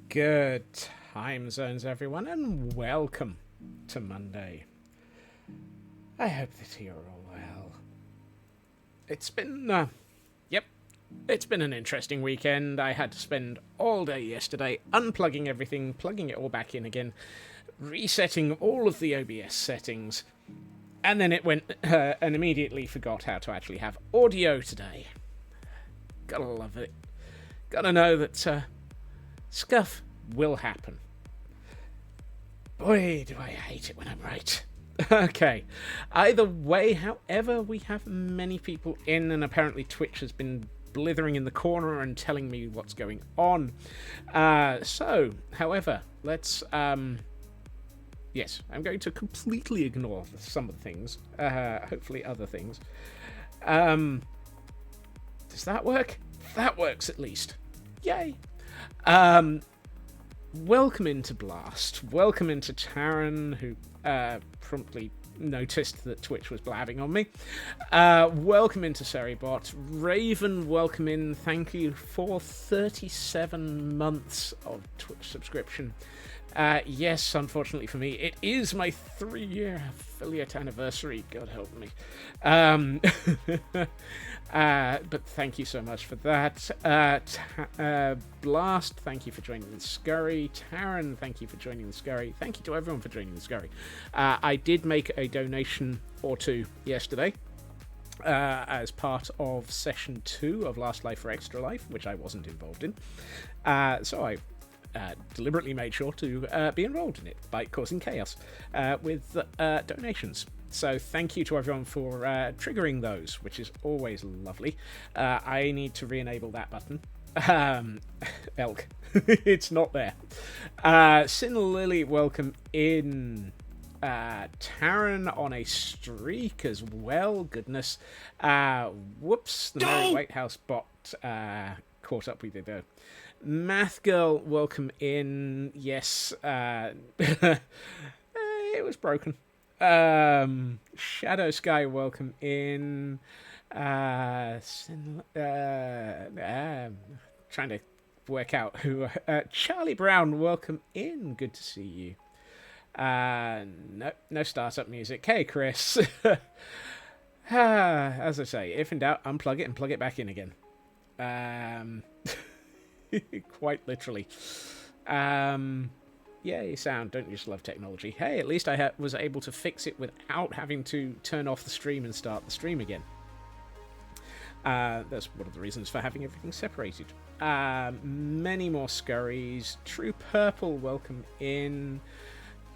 Good time zones, everyone, and welcome to Monday. I hope that you're all well. It's been, it's been an interesting weekend. I had to spend all day yesterday unplugging everything, plugging it all back in again, resetting all of the OBS settings, and then it went and immediately forgot how to actually have audio today. Gotta love it. Gotta know that scuff will happen. Boy, do I hate it when I'm right. Okay. Either way, however, we have many people in, and apparently Twitch has been blithering in the corner and telling me what's going on. However, let's... Yes, I'm going to completely ignore some of the things. Hopefully other things. Does that work? That works at least. Yay. Welcome into Blast. Welcome into Taran, who promptly noticed that Twitch was blabbing on me. Welcome into Seribot. Raven, welcome in. Thank you for 37 months of Twitch subscription. Yes, unfortunately for me, it is my 3-year affiliate anniversary. God help me. But thank you so much for that. Blast, thank you for joining the Scurry. Taran, thank you for joining the Scurry. Thank you to everyone for joining the Scurry. I did make a donation or two yesterday as part of Session 2 of Last Life for Extra Life, which I wasn't involved in. So I deliberately made sure to be enrolled in it by causing chaos with donations. So thank you to everyone for triggering those, which is always lovely. I need to re-enable that button. Elk. It's not there. Sin Lily, welcome in. Taran on a streak as well. Goodness. Whoops. The Mary Whitehouse bot caught up with you though. Math Girl, welcome in. Yes. It was broken. Shadow Sky, welcome in. Trying to work out who. Charlie Brown, welcome in. Good to see you. No startup music. Hey, Chris. As I say, if in doubt, unplug it and plug it back in again. Quite literally. Yay, sound. Don't you just love technology? Hey, at least I was able to fix it without having to turn off the stream and start the stream again. That's one of the reasons for having everything separated. Many more scurries. True Purple, welcome in.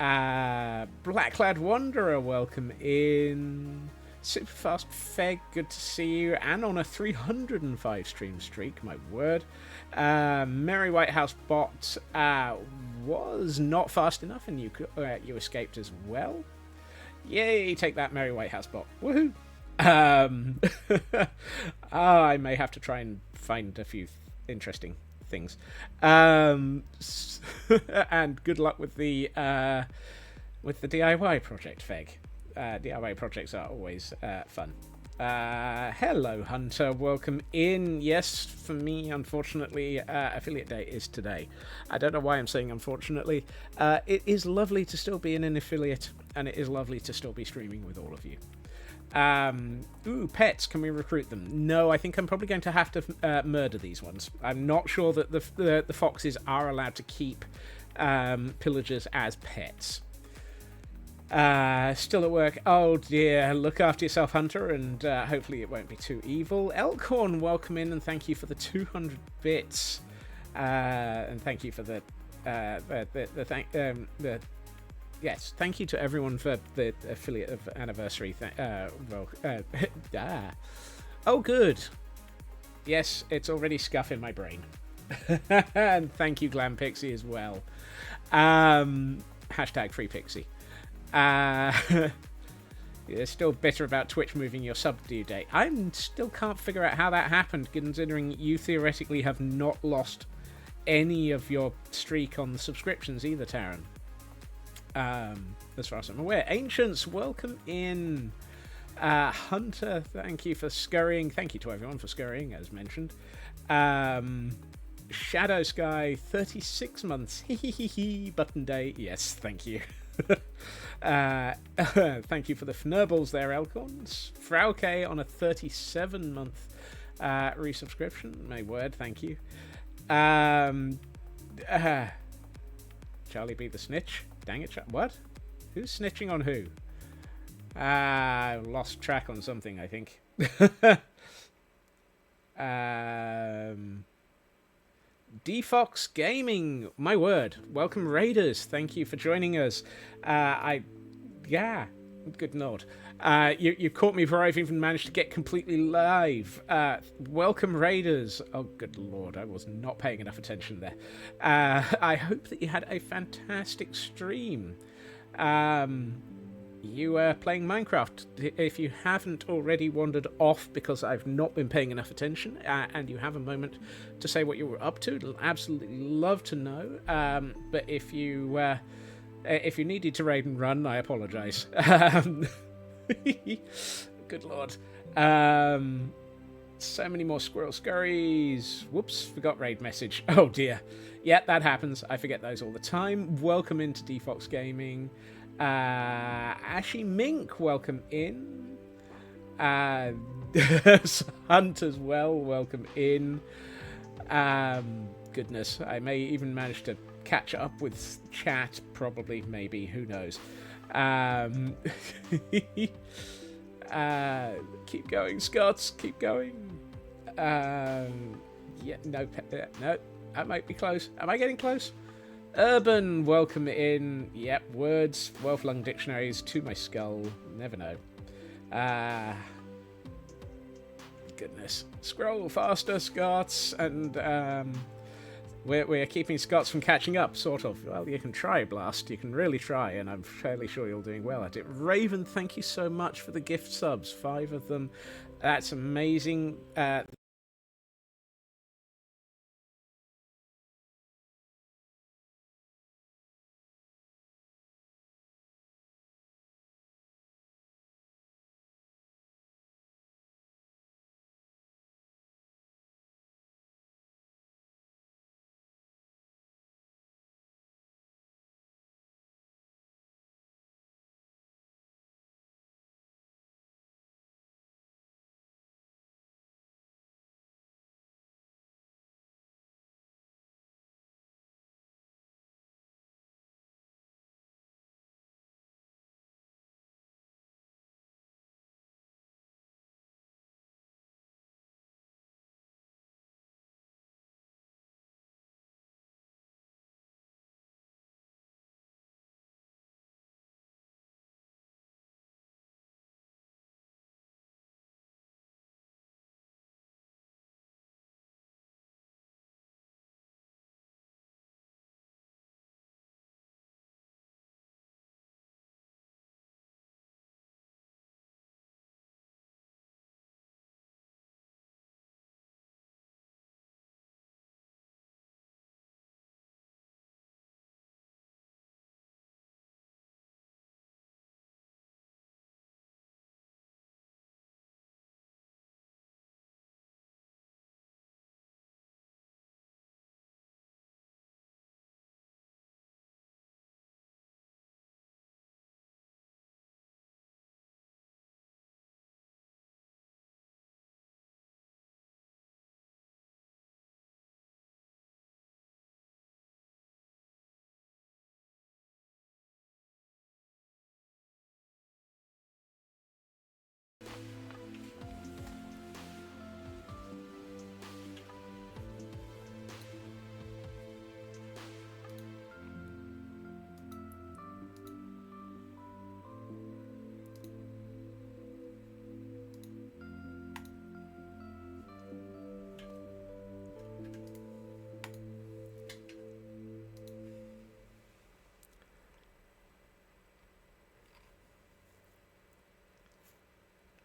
Blackclad Wanderer, welcome in. Superfast Feg, good to see you. And on a 305 stream streak, my word. Mary Whitehouse bot was not fast enough, and you escaped as well. Yay, take that, Mary Whitehouse bot. Woohoo! I may have to try and find a few interesting things. And good luck with the DIY project, Feg. DIY projects are always fun. Hello, Hunter. Welcome in. Yes, for me, unfortunately, affiliate day is today. I don't know why I'm saying unfortunately. It is lovely to still be in an affiliate, and it is lovely to still be streaming with all of you. Pets. Can we recruit them? No, I think I'm probably going to have to murder these ones. I'm not sure that the foxes are allowed to keep pillagers as pets. Still at work. Oh dear, look after yourself, Hunter, and hopefully it won't be too evil. Elkhorn, welcome in, and thank you for the 200 bits. And thank you for yes, thank you to everyone for the affiliate of anniversary. Oh, good. Yes, it's already scuff in my brain. And thank you, Glam Pixie, as well. Hashtag free Pixie. You're still bitter about Twitch moving your sub due date. I still can't figure out how that happened, considering you theoretically have not lost any of your streak on the subscriptions either, Taran. As far as I'm aware. Ancients, welcome in. Hunter, thank you for scurrying. Thank you to everyone for scurrying, as mentioned. Shadow Sky, 36 months. Button day. Yes, thank you. Thank you for the Fnurbles there, Elcorns. Frauke on a 37-month resubscription. My word, thank you. Charlie be the snitch. Dang it, what? Who's snitching on who? Lost track on something, I think. Defox Gaming, my word. Welcome, Raiders. Thank you for joining us. Good nod. You caught me before I've even managed to get completely live. Welcome, Raiders. Oh, good lord, I was not paying enough attention there. I hope that you had a fantastic stream. You were playing Minecraft. If you haven't already wandered off because I've not been paying enough attention, and you have a moment to say what you were up to, I'd absolutely love to know. But if you needed to raid and run, I apologise. Good lord. So many more squirrel scurries. Whoops, forgot raid message. Oh dear. Yeah, that happens. I forget those all the time. Welcome into Defox Gaming. Ashy Mink, welcome in. Hunt as well, welcome in. Goodness, I may even manage to catch up with chat, probably, maybe, who knows. Keep going, Scots, keep going. No, I might be close. Am I getting close? Urban, welcome in. Yep, words, well-flung dictionaries to my skull. Never know. Goodness. Scroll faster, Scots, and we're keeping Scots from catching up, sort of. Well, you can try, Blast. You can really try, and I'm fairly sure you're doing well at it. Raven, thank you so much for the gift subs. 5 of them. That's amazing.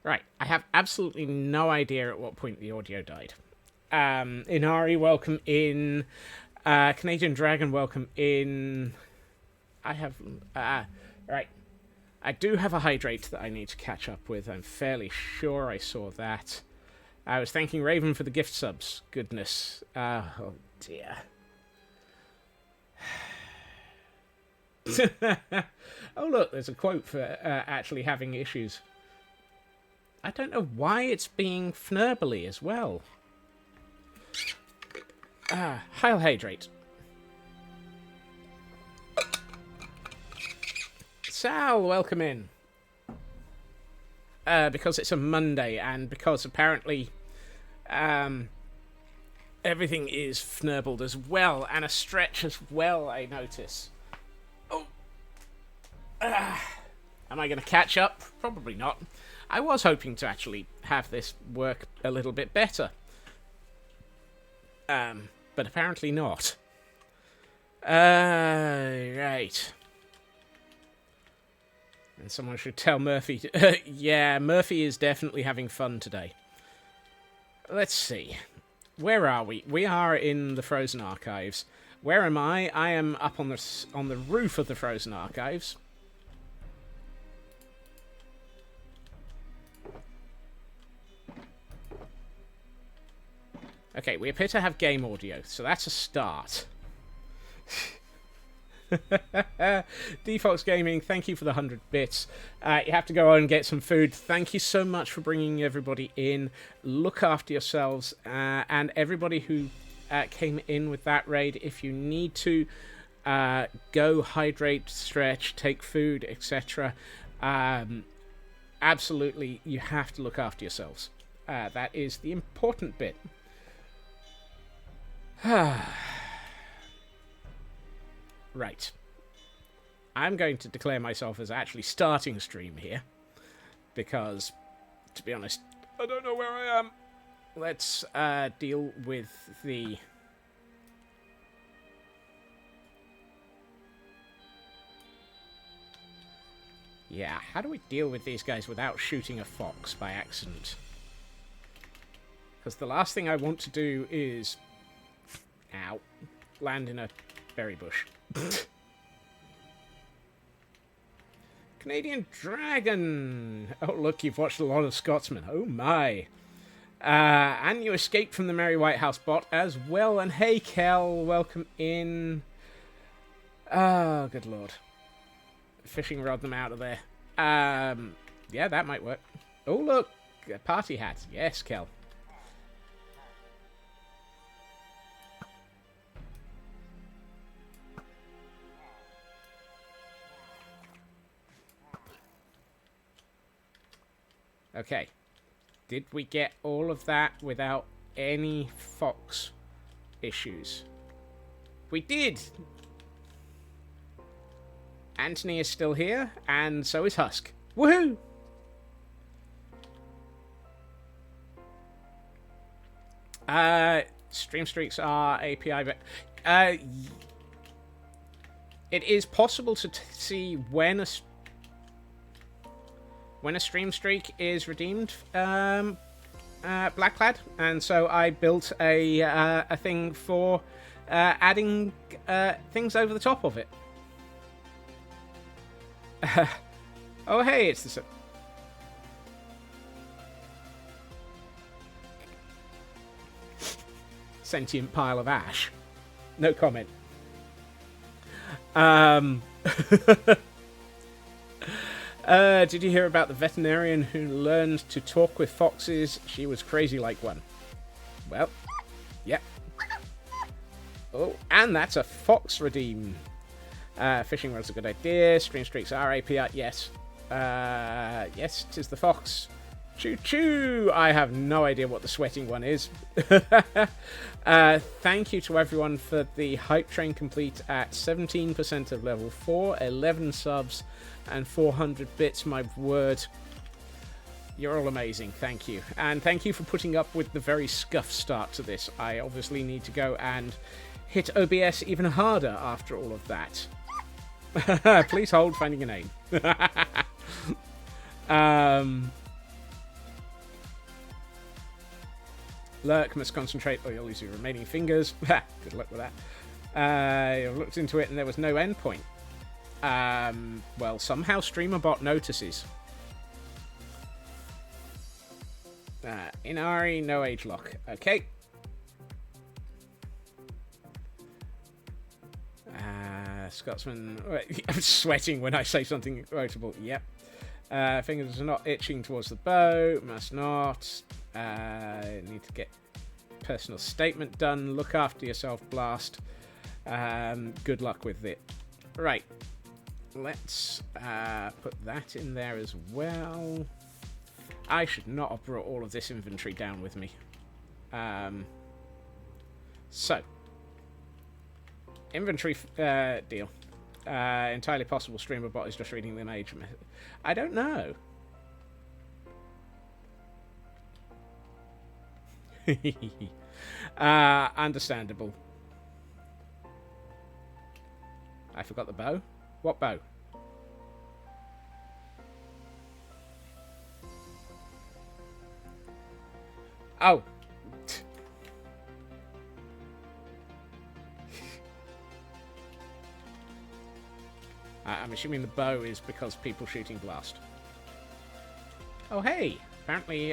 Right, I have absolutely no idea at what point the audio died. Inari, welcome in. Canadian Dragon, welcome in. I have... right. I do have a hydrate that I need to catch up with. I'm fairly sure I saw that. I was thanking Raven for the gift subs. Goodness. dear. Oh, look, there's a quote for actually having issues. I don't know why it's being fnurbly as well. Heil Hydrate. Sal, welcome in. Because it's a Monday, and because apparently everything is fnurbled as well, and a stretch as well, I notice. Oh. Am I going to catch up? Probably not. I was hoping to actually have this work a little bit better. But apparently not. Right. And someone should tell Murphy. Yeah, Murphy is definitely having fun today. Let's see. Where are we? We are in the Frozen Archives. Where am I? I am up on the roof of the Frozen Archives. Okay, we appear to have game audio, so that's a start. Defaults Gaming, thank you for the 100 bits. You have to go on and get some food. Thank you so much for bringing everybody in. Look after yourselves, and everybody who came in with that raid. If you need to go hydrate, stretch, take food, etc., absolutely, you have to look after yourselves. That is the important bit. Right. I'm going to declare myself as actually starting stream here. Because, to be honest, I don't know where I am. Let's deal with the... Yeah, how do we deal with these guys without shooting a fox by accident? Because the last thing I want to do is... Ow. Land in a berry bush. Canadian Dragon! Oh, look, you've watched a lot of Scotsman. Oh, my. And you escaped from the Merry White House bot as well. And hey, Kel, welcome in. Oh, good lord. Fishing rod them out of there. Yeah, that might work. Oh, look. A party hat. Yes, Kel. Okay. Did we get all of that without any fox issues? We did! Anthony is still here, and so is Husk. Woohoo! Stream streaks are API, but it is possible to see when a stream streak is redeemed, Blackclad, and so I built a thing for adding things over the top of it. Oh, hey, it's the... Sentient pile of ash. No comment. Did you hear about the veterinarian who learned to talk with foxes? She was crazy like one. Well, yep. Oh, and that's a fox redeem. Fishing rod's a good idea. Stream streaks are API. Yes. Yes, 'tis the fox. Choo choo! I have no idea what the sweating one is. Thank you to everyone for the hype train complete at 17% of level 4, 11 subs, and 400 bits. My word. You're all amazing. Thank you. And thank you for putting up with the very scuffed start to this. I obviously need to go and hit OBS even harder after all of that. Please hold finding a name. Lurk must concentrate or you'll lose your remaining fingers. Good luck with that. I looked into it and there was no endpoint. Well, somehow StreamerBot notices. Inari, no age lock. Okay. Scotsman. I'm sweating when I say something quotable. Yep. Fingers are not itching towards the bow. Must not. Need to get personal statement done. Look after yourself, Blast. Good luck with it. Right. Let's put that in there as well. I should not have brought all of this inventory down with me. So. Inventory deal. Entirely possible streamer bot is just reading the mage message. I don't know. Understandable. I forgot the bow. What bow? Oh. I'm assuming the bow is because people shooting Blast. Oh, hey! Apparently,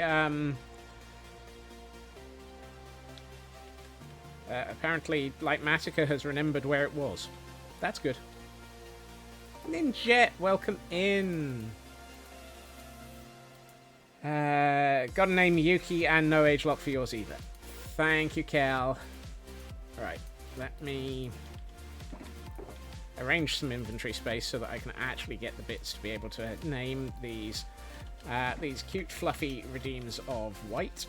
Lightmatica has remembered where it was. That's good. Ninjet, welcome in! Got a name Yuki and no age lock for yours either. Thank you, Cal. Alright, let me arrange some inventory space so that I can actually get the bits to be able to name these cute fluffy redeems of white.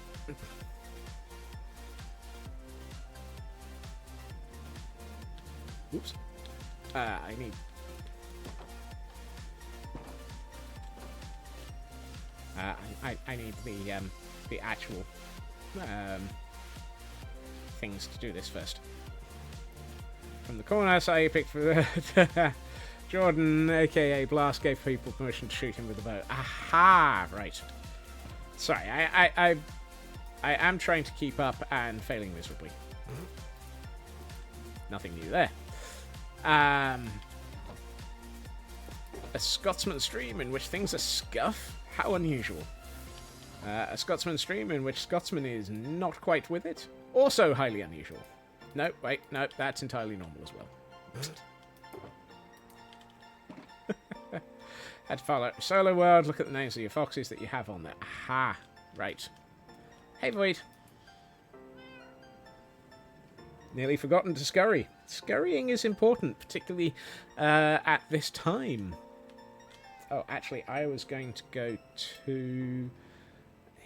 Oops. I need I need the actual things to do this first. From the corner, so you picked for Jordan, aka Blast, gave people permission to shoot him with a bow. Aha! Right. Sorry, I am trying to keep up and failing miserably. Nothing new there. A Scotsman stream in which things are scuff? How unusual. A Scotsman stream in which Scotsman is not quite with it? Also highly unusual. No, wait, no, that's entirely normal as well. Had to follow Solo World, look at the names of your foxes that you have on there. Aha, right. Hey, Void. Nearly forgotten to scurry. Scurrying is important, particularly at this time. Oh, actually, I was going to go to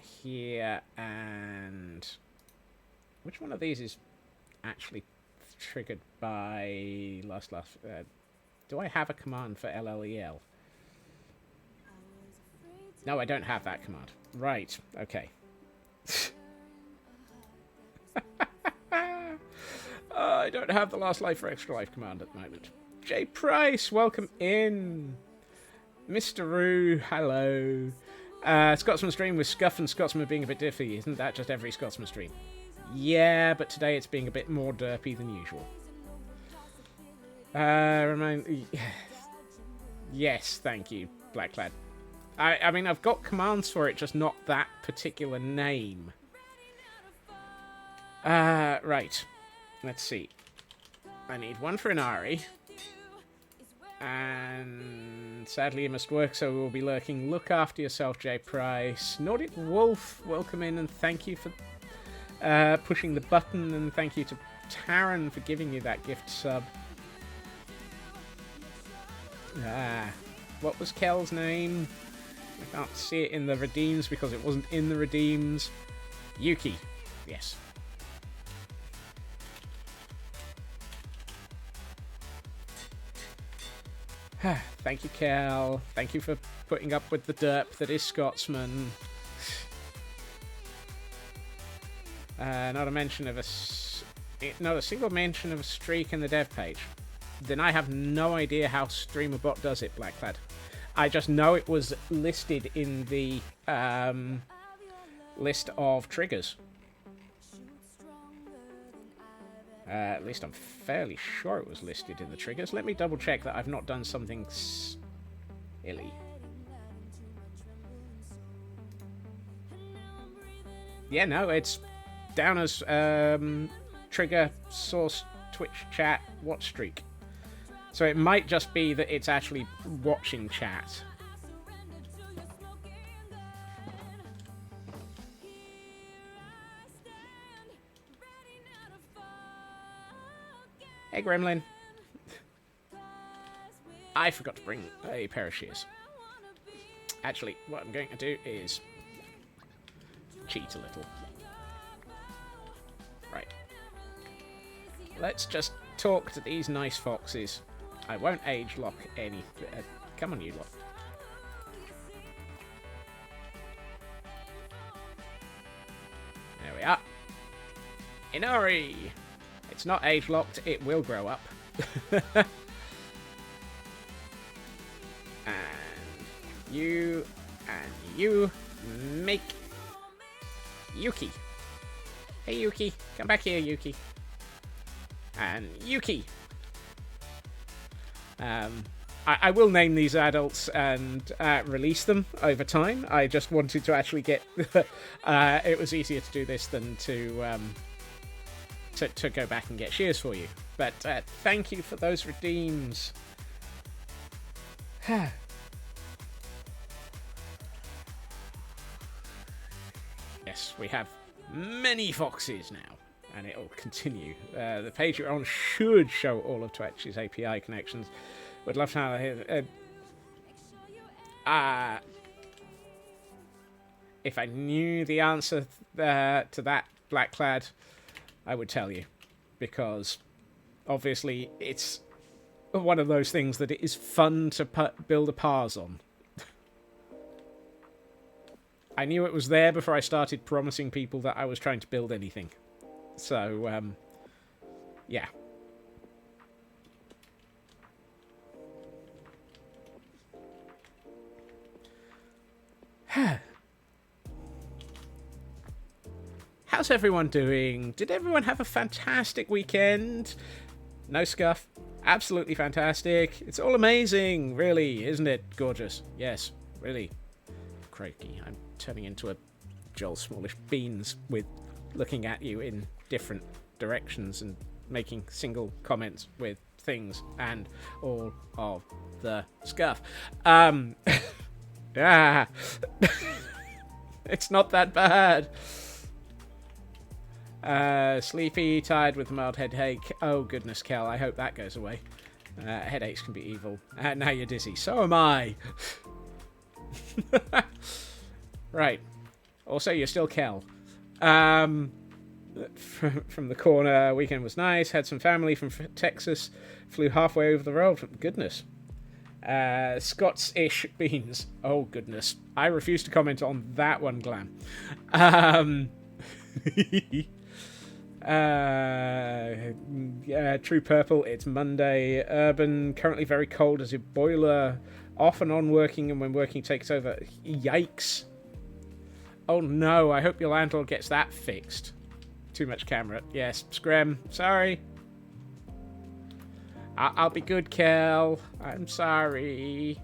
here and... Which one of these is actually triggered by do I have a command for LLEL? No, I don't have that command. Right, okay. I don't have the last life for extra life command at the moment. Jay Price, welcome in. Mr. Roo, hello. Scotsman stream with Scuff and Scotsman being a bit diffy. Isn't that just every Scotsman stream? Yeah, but today it's being a bit more derpy than usual. Yes, thank you, Blacklad. I mean, I've got commands for it, just not that particular name. Right. Let's see. I need one for Inari. And sadly it must work, so we'll be lurking. Look after yourself, J Price. Nordic Wolf, welcome in and thank you for pushing the button, and thank you to Taran for giving you that gift sub. What was Kel's name? I can't see it in the redeems because it wasn't in the redeems. Yuki. Yes. Thank you, Kel. Thank you for putting up with the derp that is Scotsman. Not a mention of not a single mention of a streak in the dev page. Then I have no idea how StreamerBot does it, Blacklad. I just know it was listed in the list of triggers. At least I'm fairly sure it was listed in the triggers. Let me double check that I've not done something silly. Yeah, no, it's down as trigger, source, Twitch chat, watch streak. So it might just be that it's actually watching chat. Hey, Gremlin. I forgot to bring a pair of shears. Actually, what I'm going to do is cheat a little. Right. Let's just talk to these nice foxes. I won't age lock any... come on, you lot. There we are. Inori! It's not age locked, it will grow up. And you make Yuki. Hey Yuki, come back here, Yuki. And Yuki. I will name these adults and release them over time. I just wanted to actually get... it was easier to do this than to go back and get shears for you. But thank you for those redeems. Yes, we have many foxes now, and it'll continue. The Patreon should show all of Twitch's API connections. Would love to have... if I knew the answer to that, Blackclad, I would tell you. Because, obviously, it's one of those things that it is fun to build a parse on. I knew it was there before I started promising people that I was trying to build anything. So, yeah. How's everyone doing? Did everyone have a fantastic weekend? No scuff. Absolutely fantastic. It's all amazing, really, isn't it? Gorgeous. Yes, really. Crikey, I'm turning into a Joel Smallish Beans with looking at you in different directions and making single comments with things and all of the scuff. Yeah. It's not that bad. Sleepy, tired with a mild headache. Oh goodness, Kel, I hope that goes away. Headaches can be evil. Now you're dizzy. So am I. Right. Also, you're still Kel. From the corner, weekend was nice. Had some family from Texas. Flew halfway over the world. Goodness. Scots-ish beans. Oh, goodness. I refuse to comment on that one, Glam. True Purple, it's Monday. Urban, currently very cold as a boiler. Off and on working, and when working takes over. Yikes. Oh no, I hope your landlord gets that fixed. Too much camera. Yes, Screm, sorry. I'll be good, Kel. I'm sorry.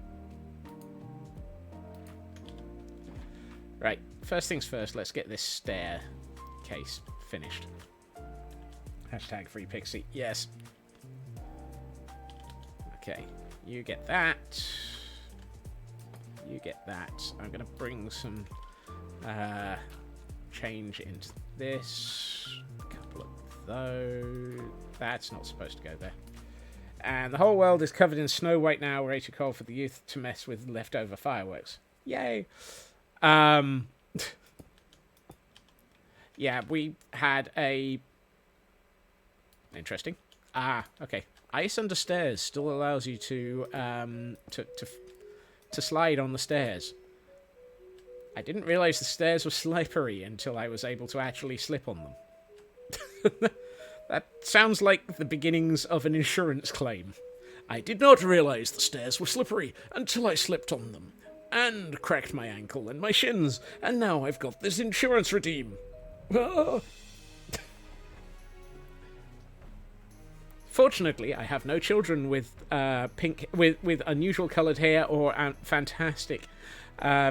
Right, first things first, let's get this staircase finished. Hashtag free pixie. Yes. Okay, you get that. You get that. I'm going to bring some change into this. A couple of those. That's not supposed to go there. And the whole world is covered in snow right now, ready to call for the youth to mess with leftover fireworks. Yay! Yeah, we had a... Interesting. Okay. Ice under stairs still allows you to slide on the stairs. I didn't realise the stairs were slippery until I was able to actually slip on them. That sounds like the beginnings of an insurance claim. I did not realise the stairs were slippery until I slipped on them, and cracked my ankle and my shins, and now I've got this insurance redeem. Fortunately, I have no children with with unusual coloured hair or fantastic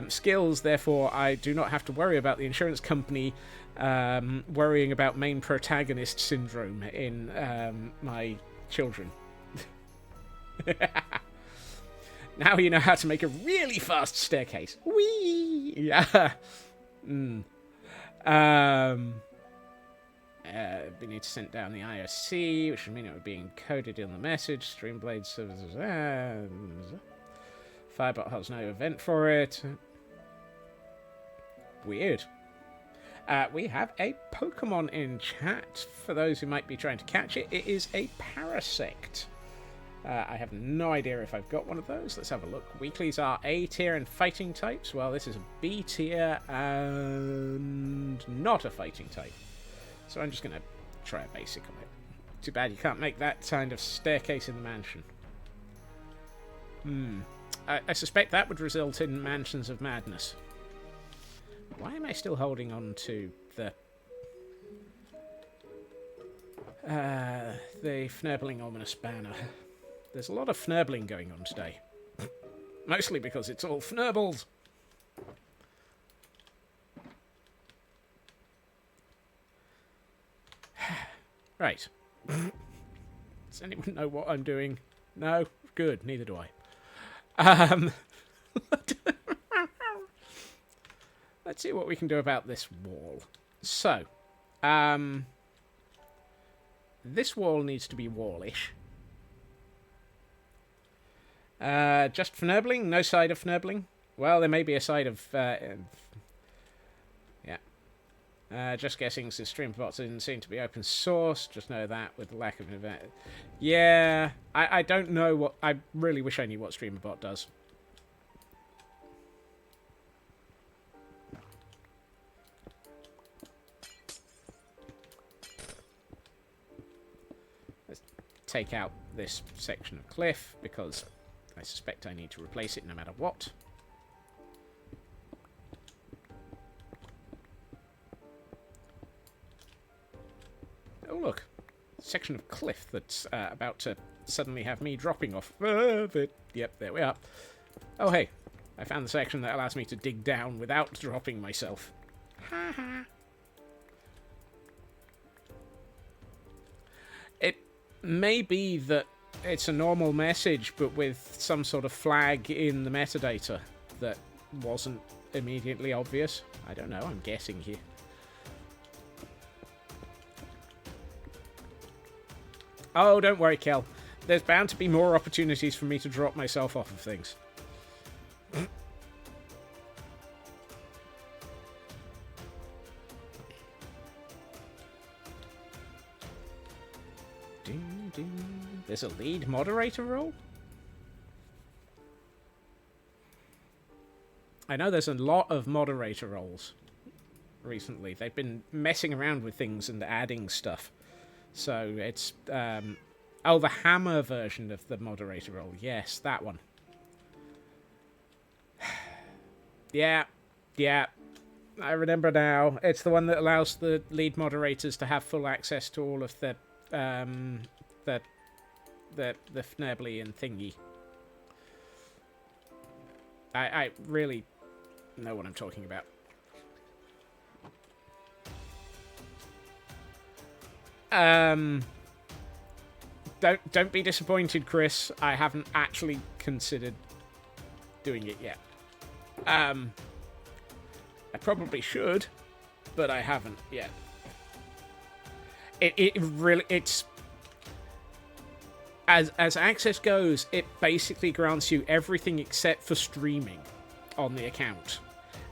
skills. Therefore, I do not have to worry about the insurance company worrying about main protagonist syndrome in my children. Now you know how to make a really fast staircase. Whee! Yeah. We need to send down the IOC, which would mean it would be encoded in the message. Streamblade services. Firebot has no event for it. Weird. We have a Pokemon in chat for those who might be trying to catch it. It is a Parasect. I have no idea if I've got one of those. Let's have a look. Weeklies are A tier and fighting types. Well, this is a B tier and not a fighting type. So I'm just going to try a basic on it. Too bad you can't make that kind of staircase in the mansion. I suspect that would result in Mansions of Madness. Why am I still holding on to the Fnerbling Ominous Banner? There's a lot of Fnerbling going on today. Mostly because it's all Fnerbles. Right. Does anyone know what I'm doing? No? Good. Neither do I. Let's see what we can do about this wall. So, this wall needs to be wallish. Just Fnerbling? No side of Fnerbling? Well, there may be a side of... yeah. Just guessing, since Streambots didn't seem to be open source. Just know that with the lack of an event. Yeah, I don't know what... I really wish I knew what Streamabot does. Let's take out this section of cliff, because I suspect I need to replace it no matter what. Oh, look. Section of cliff that's about to suddenly have me dropping off of it. Yep, there we are. Oh, hey. I found the section that allows me to dig down without dropping myself. Ha ha. It may be that it's a normal message, but with some sort of flag in the metadata that wasn't immediately obvious. I don't know, I'm guessing here. Oh, don't worry, Kel. There's bound to be more opportunities for me to drop myself off of things. There's a lead moderator role? I know there's a lot of moderator roles recently. They've been messing around with things and adding stuff. So it's... oh, the hammer version of the moderator role. Yes, that one. Yeah. I remember now. It's the one that allows the lead moderators to have full access to all of the Fnerbly and thingy. I really know what I'm talking about. Don't be disappointed, Chris. I haven't actually considered doing it yet. I probably should, but I haven't yet. It's as access goes, it basically grants you everything except for streaming on the account.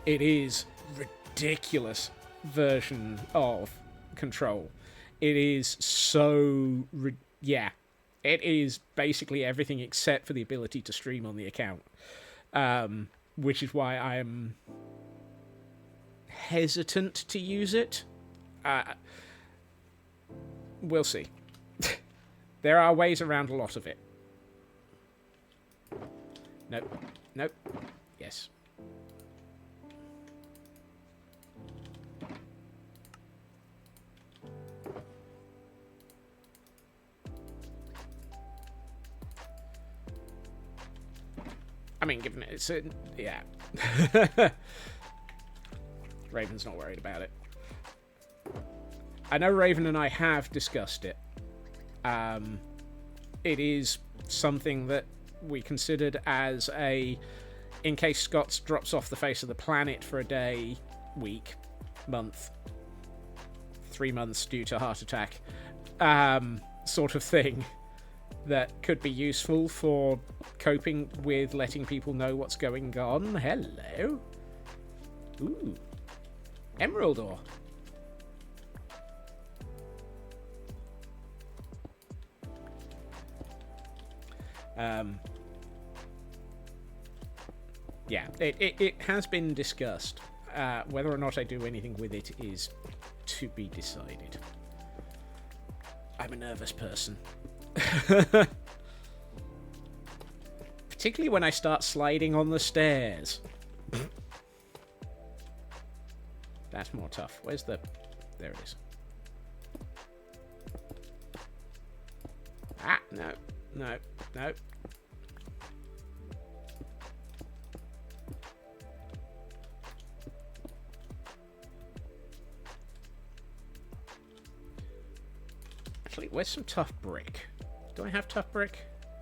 It is ridiculous version of control. It is so... yeah. It is basically everything except for the ability to stream on the account. Which is why I am hesitant to use it. We'll see. There are ways around a lot of it. Nope. Yes. I mean, given it's a... yeah. Raven's not worried about it. I know Raven and I have discussed it. it is something that we considered as in case Scots drops off the face of the planet for a day, week, month, 3 months due to heart attack, sort of thing that could be useful for coping with letting people know what's going on. Hello. Ooh. Emerald ore. Yeah, it has been discussed. Whether or not I do anything with it is to be decided. I'm a nervous person. Particularly when I start sliding on the stairs. That's more tough. Where's the... There it is. Ah, no. No. No. Actually, where's some tough brick? Do I have tough brick?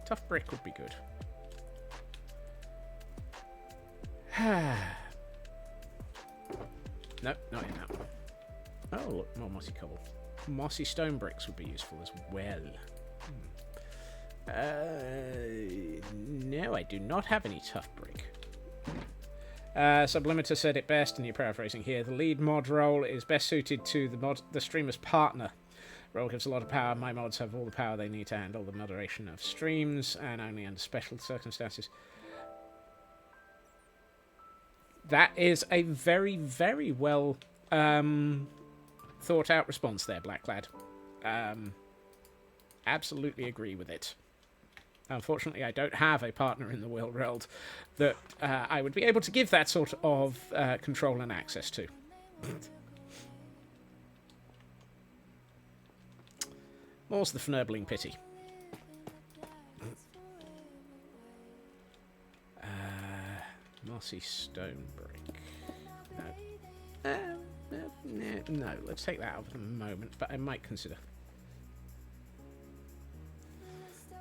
Tough brick would be good. Nope, not in that one. Oh, look, more mossy cobble. Mossy stone bricks would be useful as well. No, I do not have any tough brick. Sublimiter said it best, and you're paraphrasing here. The lead mod role is best suited to the streamer's partner. Role gives a lot of power. My mods have all the power they need to handle the moderation of streams, and only under special circumstances. That is a very, very well thought out response there, Blacklad. Absolutely agree with it. Unfortunately, I don't have a partner in the world that I would be able to give that sort of control and access to. More's the fnurbling pity. Mossy stone brick. No. No, let's take that out for the moment, but I might consider.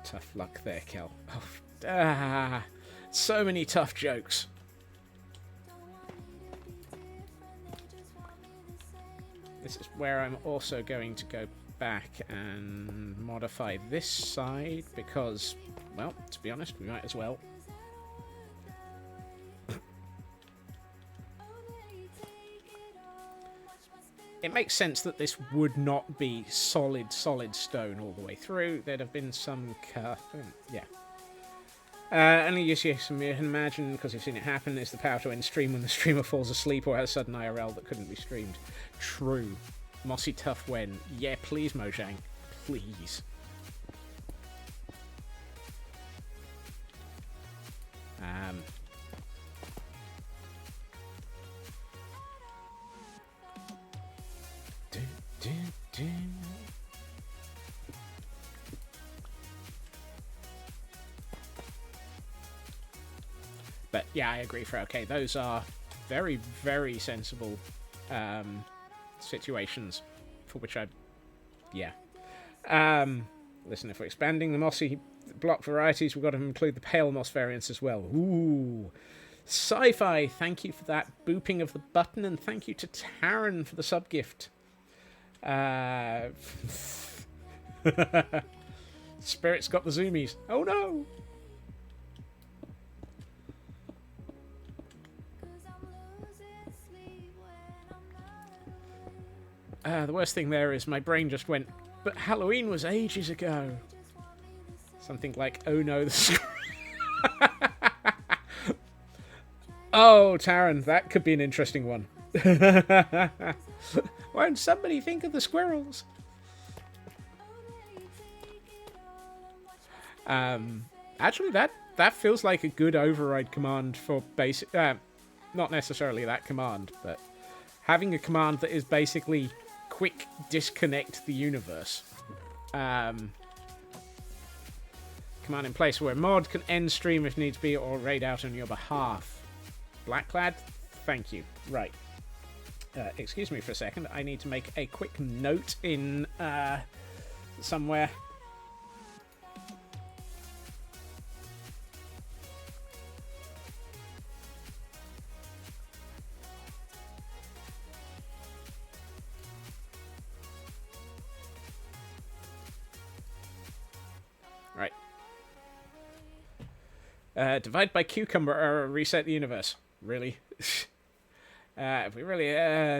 Tough luck there, Kel. Oh, so many tough jokes. This is where I'm also going to go back and modify this side because, well, to be honest, we might as well. It makes sense that this would not be solid stone all the way through. There'd have been some yeah. Only use you can imagine, because you've seen it happen, is the power to end stream when the streamer falls asleep or has sudden IRL that couldn't be streamed. True. Mossy tough when. Yeah, please, Mojang. Please. But yeah, I agree, for okay, those are very, very sensible situations for which listen, if we're expanding the mossy block varieties, we've got to include the pale moss variants as well. Ooh. Sci-Fi, thank you for that booping of the button, and thank you to Taryn for the sub-gift. Spirit's got the zoomies. Oh no! The worst thing there is my brain just went, but Halloween was ages ago. Something like, oh no, the Oh, Taryn, that could be an interesting one. Won't somebody think of the squirrels? Actually, that feels like a good override command for basic... not necessarily that command, but having a command that is basically quick disconnect the universe. Command in place where mod can end stream if needs be or raid out on your behalf. Blacklad, thank you. Right. Excuse me for a second. I need to make a quick note in somewhere. Divide by cucumber or reset the universe. Really? If we really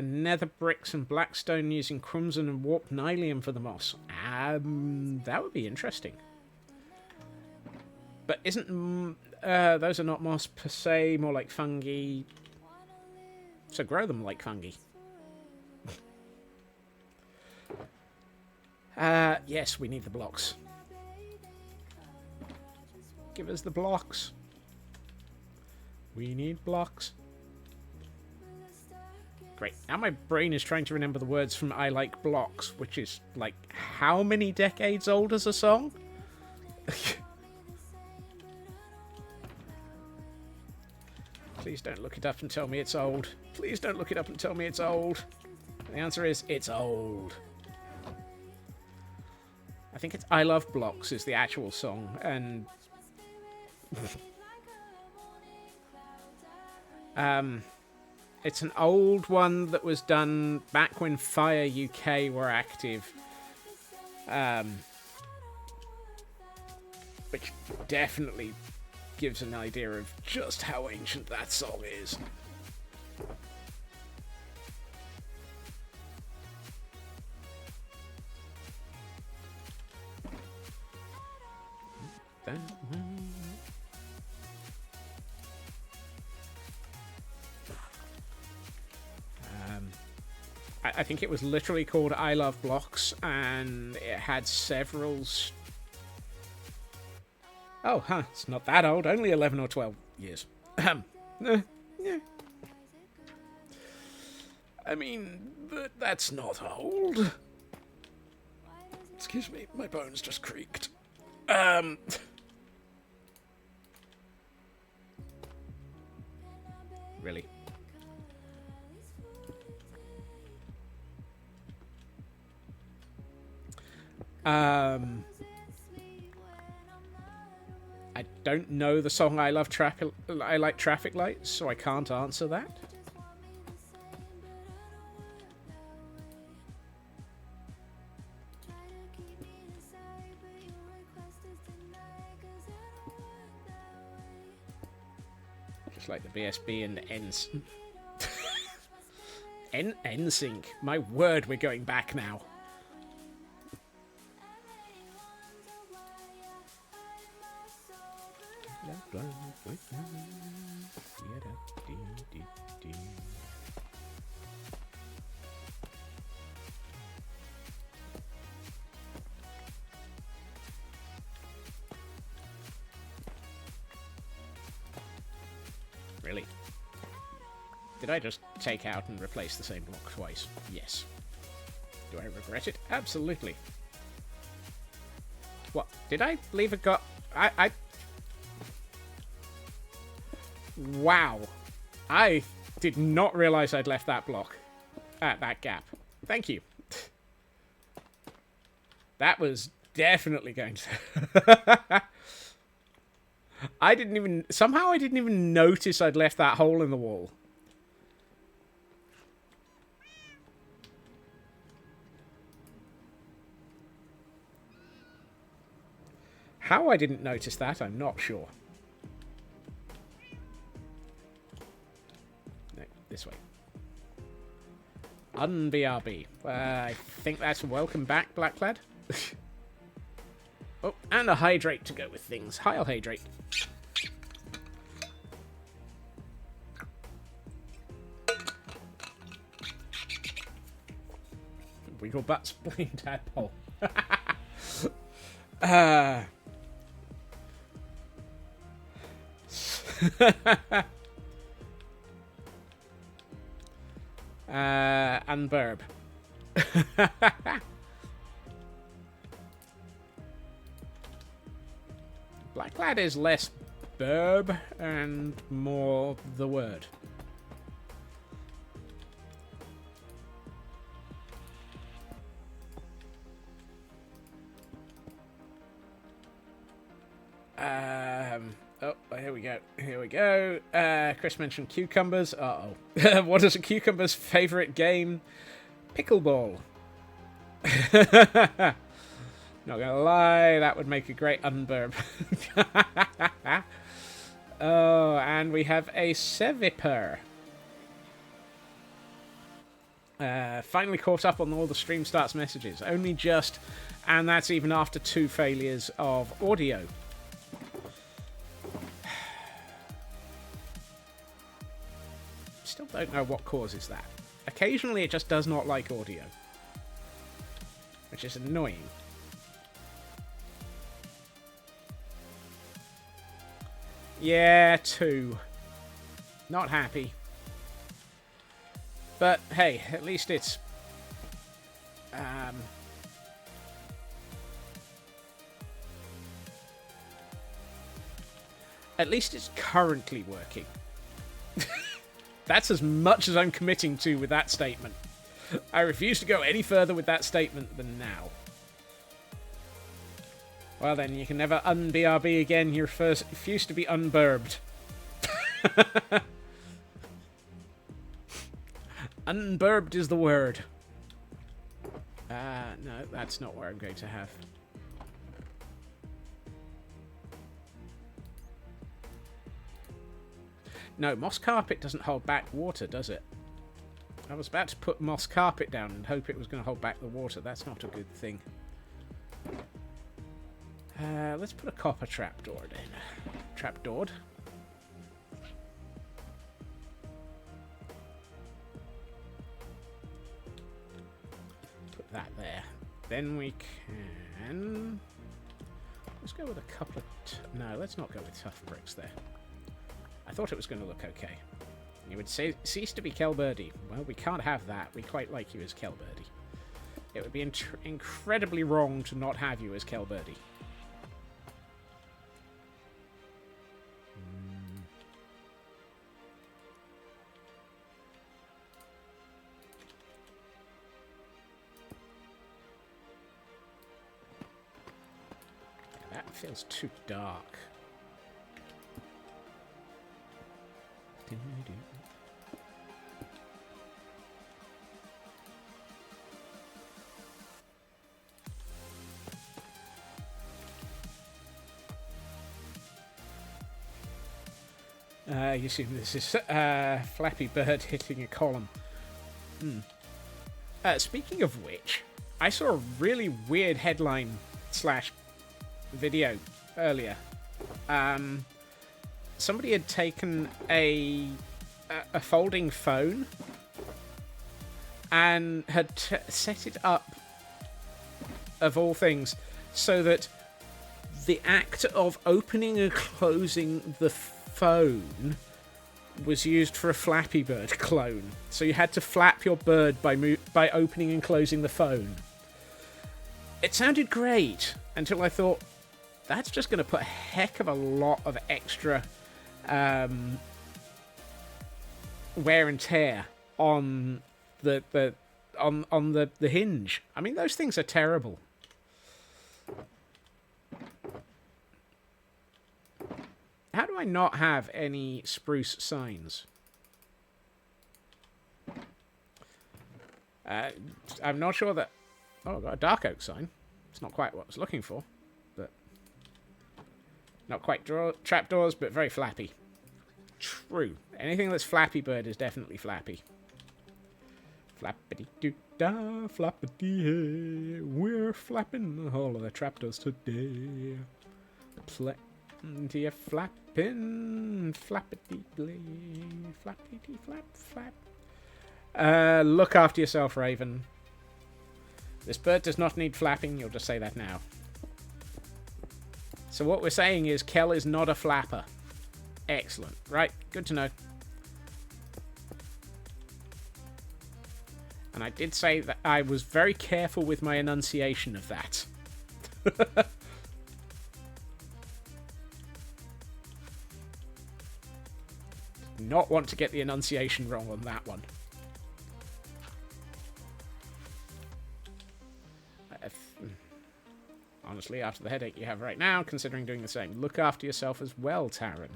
nether bricks and blackstone using crimson and warped nylium for the moss. That would be interesting. But isn't those are not moss per se, more like fungi? So grow them like fungi. Yes, we need the blocks. Give us the blocks. We need blocks. Great. Now my brain is trying to remember the words from I Like Blocks, which is, like, how many decades old as a song? Please don't look it up and tell me it's old. Please don't look it up and tell me it's old. The answer is, it's old. I think it's I Love Blocks is the actual song, and... it's an old one that was done back when Fire UK were active. Which definitely gives an idea of just how ancient that song is. I think it was literally called I Love Blocks, and it had several... Oh, huh, it's not that old, only 11 or 12 years. Yeah. I mean, but that's not old. Excuse me, my bones just creaked. Really? I don't know the song I Like Traffic Lights, so I can't answer that. Just like the BSB and NSYNC. My word, we're going back now. Really? Did I just take out and replace the same block twice? Yes. Do I regret it? Absolutely. What? Did I leave a Wow. I did not realize I'd left that block. That gap. Thank you. That was definitely going to... Somehow I didn't even notice I'd left that hole in the wall. How I didn't notice that, I'm not sure. No, this way. BRB. I think that's welcome back, Blacklad. Oh, and a hydrate to go with things. I'll hydrate. Wiggle butts playing tadpole. Unburb. Blacklad is less burb and more the word. Oh, here we go. Here we go. Chris mentioned cucumbers. Uh-oh. What is a cucumber's favorite game? Pickleball. Not gonna lie, that would make a great unburb. Oh, and we have a Seviper. Finally caught up on all the stream starts messages. Only just, and that's even after 2 failures of audio. Still don't know what causes that. Occasionally it just does not like audio, which is annoying. Yeah, 2. Not happy. But hey, at least it's currently working. That's as much as I'm committing to with that statement. I refuse to go any further with that statement than now. Well then, you can never un-BRB again. You refuse to be unburbed. Unburbed is the word. No, that's not where I'm going to have. No, moss carpet doesn't hold back water, does it? I was about to put moss carpet down and hope it was going to hold back the water. That's not a good thing. Let's put a copper trapdoor in. Trapdoored. Put that there. Then we can... Let's go with a couple of... No, let's not go with tough bricks there. I thought it was going to look okay. You would cease to be Kelbirdie. Well, we can't have that. We quite like you as Kelbirdie. It would be incredibly wrong to not have you as Kelbirdie. That feels too dark. You see, this is Flappy Bird hitting a column. Speaking of which, I saw a really weird headline / video earlier. Somebody had taken a folding phone and had set it up, of all things, so that the act of opening and closing the phone was used for a Flappy Bird clone. So you had to flap your bird by opening and closing the phone. It sounded great until I thought, that's just going to put a heck of a lot of extra wear and tear on the hinge. I mean, those things are terrible. How do I not have any spruce signs? I'm not sure that... Oh, I've got a dark oak sign. It's not quite what I was looking for, but... Not quite trapdoors, but very flappy. True. Anything that's Flappy Bird is definitely flappy. Flappity-doo-dah, flappity-hey. We're flapping all of the trapdoors today. Plenty of flapping, flappity-blee, flappity-flap, flap. Look after yourself, Raven. This bird does not need flapping, you'll just say that now. So what we're saying is Kel is not a flapper. Excellent. Right, good to know. And I did say that I was very careful with my enunciation of that. Not want to get the enunciation wrong on that one. Honestly, after the headache you have right now, considering doing the same. Look after yourself as well, Taryn.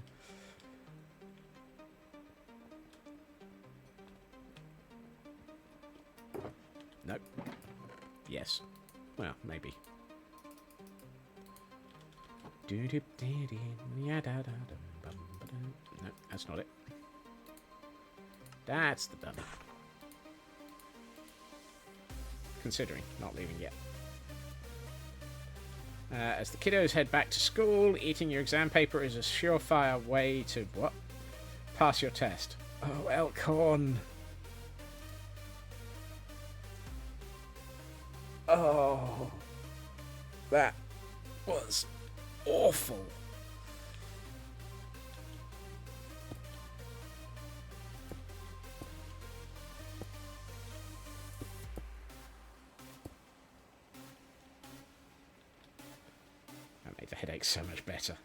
Nope. Yes. Well, maybe. No, that's not it. That's the dummy. Considering not leaving yet. As the kiddos head back to school, eating your exam paper is a surefire way to, what? Pass your test. Oh, Elkhorn. Oh. That was awful. That made the headache so much better.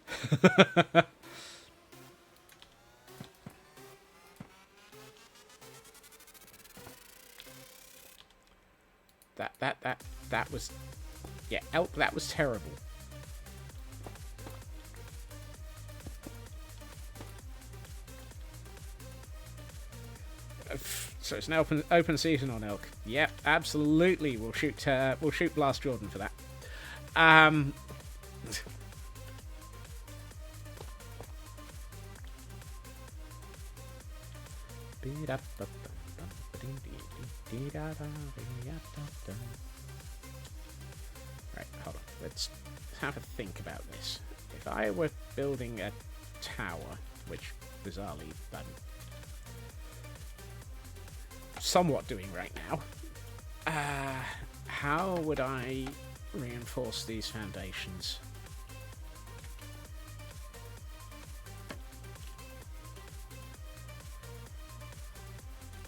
That was... Yeah, Elk, that was terrible. So it's an open season on Elk. Yep, absolutely. We'll shoot Blast Jordan for that. Right, hold on. Let's have a think about this. If I were building a tower, which bizarrely I'm somewhat doing right now, how would I reinforce these foundations?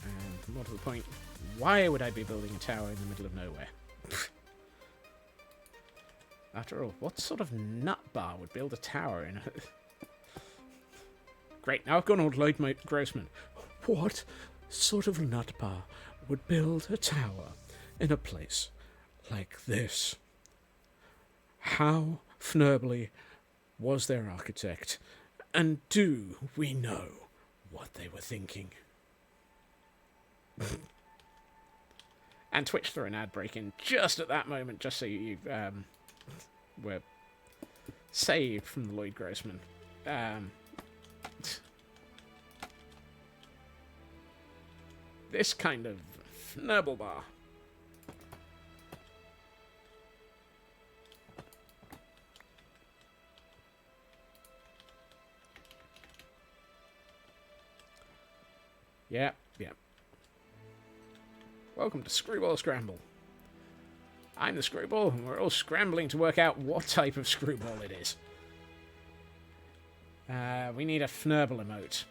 And more to the point, why would I be building a tower in the middle of nowhere? After all, what sort of nutbar would build a tower in a... Great, now I've gone all Lloyd Grossman. What sort of nutbar would build a tower in a place like this? How fnurbley was their architect? And do we know what they were thinking? And Twitch threw an ad break in just at that moment, just so you were saved from the Lloyd Grossman. This kind of fnurble bar. Yeah. Welcome to Screwball Scramble. I'm the Screwball, and we're all scrambling to work out what type of Screwball it is. We need a Fnurble emote.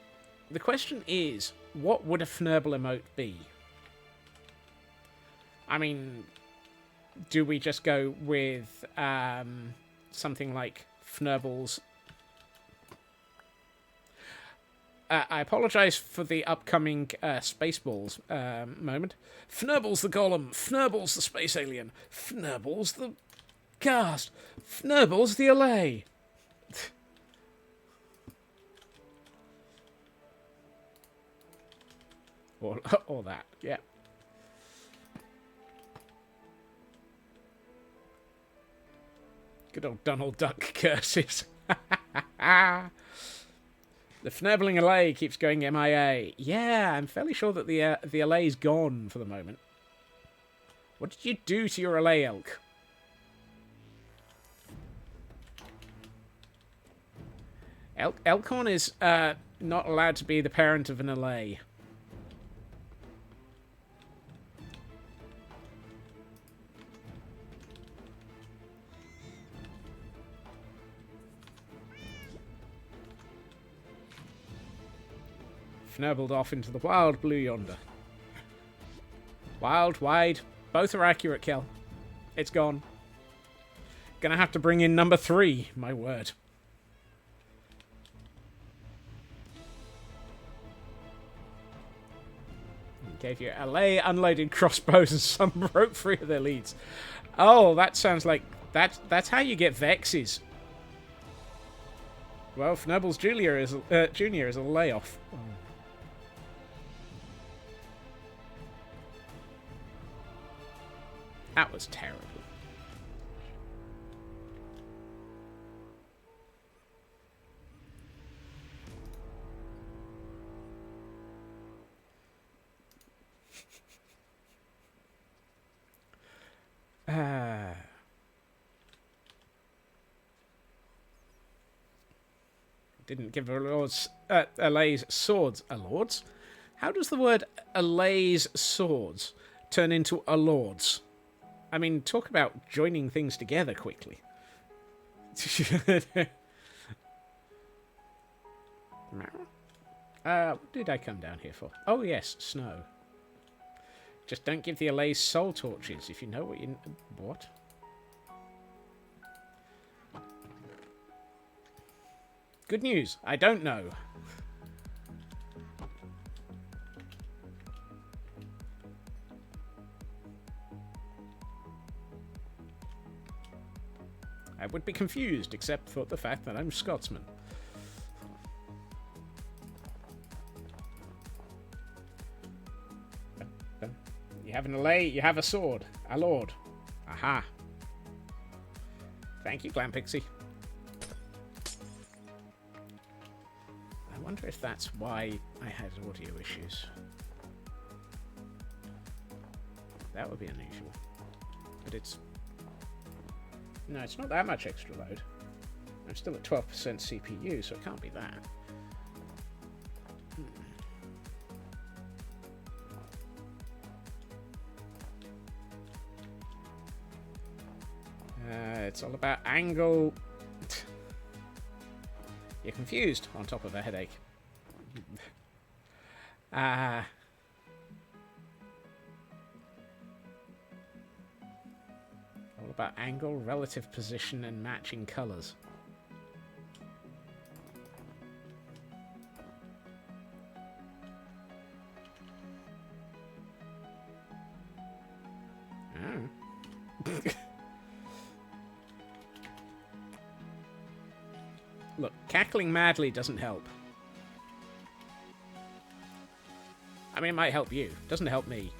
The question is, what would a Fnurble emote be? I mean, do we just go with something like Fnurbles? I apologise for the upcoming Spaceballs moment. Fnurbles the Golem, Fnurbles the Space Alien, Fnurbles the Cast, Fnurbles the Allay. or that, yeah. Good old Donald Duck curses. The Fnurbling Allay keeps going MIA. Yeah, I'm fairly sure that the Allay's gone for the moment. What did you do to your Allay, Elk? Elkhorn is not allowed to be the parent of an Allay. Fnurbled off into the wild blue yonder. Wild, wide, both are accurate, Kel. It's gone. Gonna have to bring in number 3, my word. Gave you Allay, unloaded crossbows, and some broke free of their leads. Oh, that sounds like... That's how you get Vexes. Well, Fnurbles Junior is a layoff. Oh. That was terrible. didn't give allays swords. Alords? How does the word allays swords turn into alords? I mean, talk about joining things together quickly. What did I come down here for? Oh, yes, snow. Just don't give the allays soul torches if you know what you... What? Good news, I don't know. I would be confused, except for the fact that I'm Scotsman. You have an allay, you have a sword. A lord. Aha. Thank you, Glam Pixie. I wonder if that's why I had audio issues. That would be unusual. But it's... No, it's not that much extra load. I'm still at 12% CPU, so it can't be that. It's all about angle. You're confused on top of a headache. All about angle, relative position, and matching colors. Look, cackling madly doesn't help. I mean, it might help you. It doesn't help me.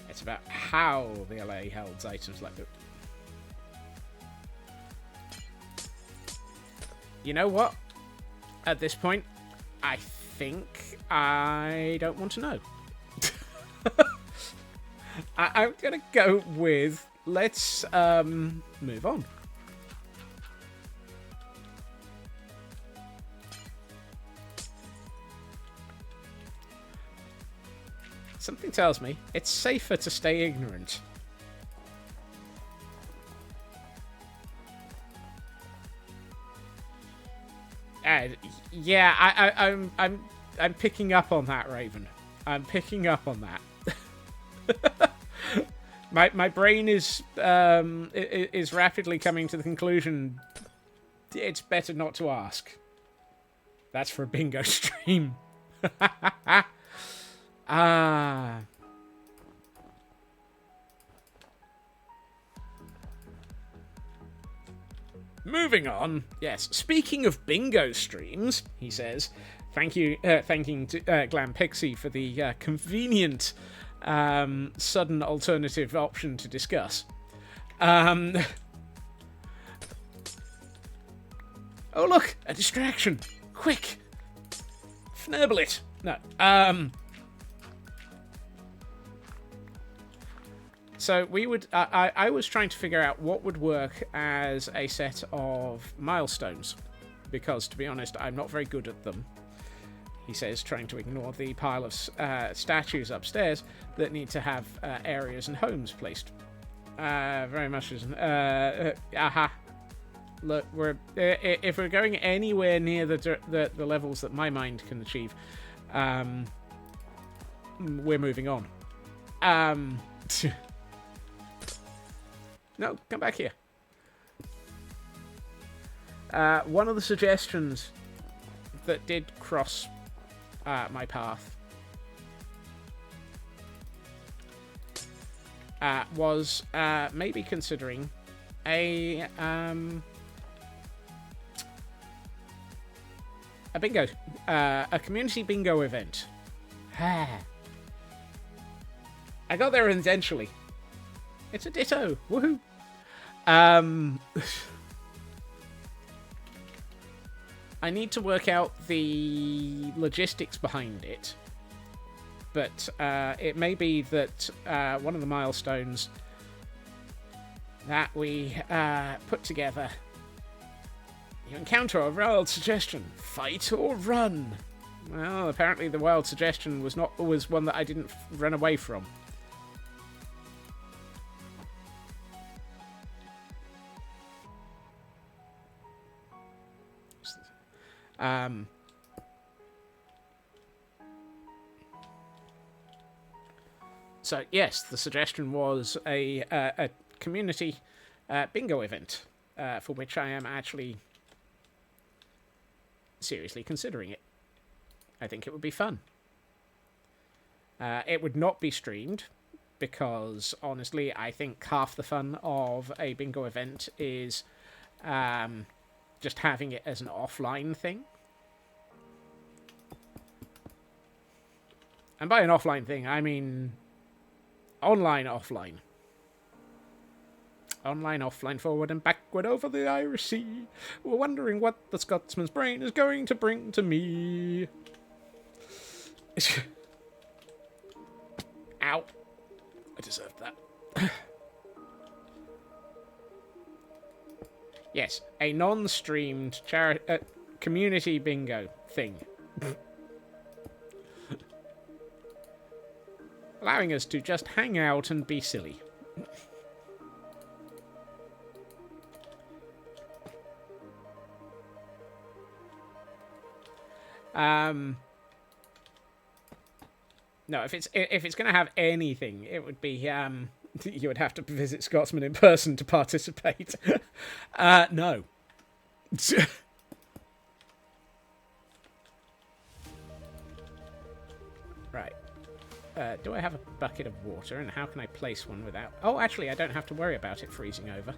It's about how the LA holds items like that. You know what? At this point, I think I don't want to know. I'm going to go with, let's move on. Something tells me it's safer to stay ignorant. Yeah, I'm picking up on that, Raven. I'm picking up on that. my brain is rapidly coming to the conclusion it's better not to ask. That's for a bingo stream. Moving on. Yes, speaking of bingo streams, he says, thanking Glam Pixie for the convenient sudden alternative option to discuss. Oh look, a distraction. Quick. Fnurble it. No. So we would. I was trying to figure out what would work as a set of milestones, because to be honest, I'm not very good at them. He says, trying to ignore the pile of statues upstairs that need to have areas and homes placed. Very much as aha. Look, if we're going anywhere near the levels that my mind can achieve, we're moving on. No, come back here. One of the suggestions that did cross my path was maybe considering a bingo, a community bingo event. I got there eventually. It's a ditto. Woohoo! I need to work out the logistics behind it. but it may be that one of the milestones that we put together, you encounter a wild suggestion: fight or run. Well, apparently the wild suggestion was one that I didn't run away from. So yes, the suggestion was a community bingo event, for which I am actually seriously considering it. I think it would be fun. It would not be streamed, because honestly, I think half the fun of a bingo event is just having it as an offline thing. And by an offline thing, I mean online, offline. Online, offline, forward and backward over the Irish Sea. We're wondering what the Scotsman's brain is going to bring to me. Ow. I deserved that. Yes, a non-streamed community bingo thing. Allowing us to just hang out and be silly. No, if it's going to have anything, it would be you would have to visit Scotsman in person to participate. No. Right. Do I have a bucket of water, and how can I place one without... Oh, actually, I don't have to worry about it freezing over.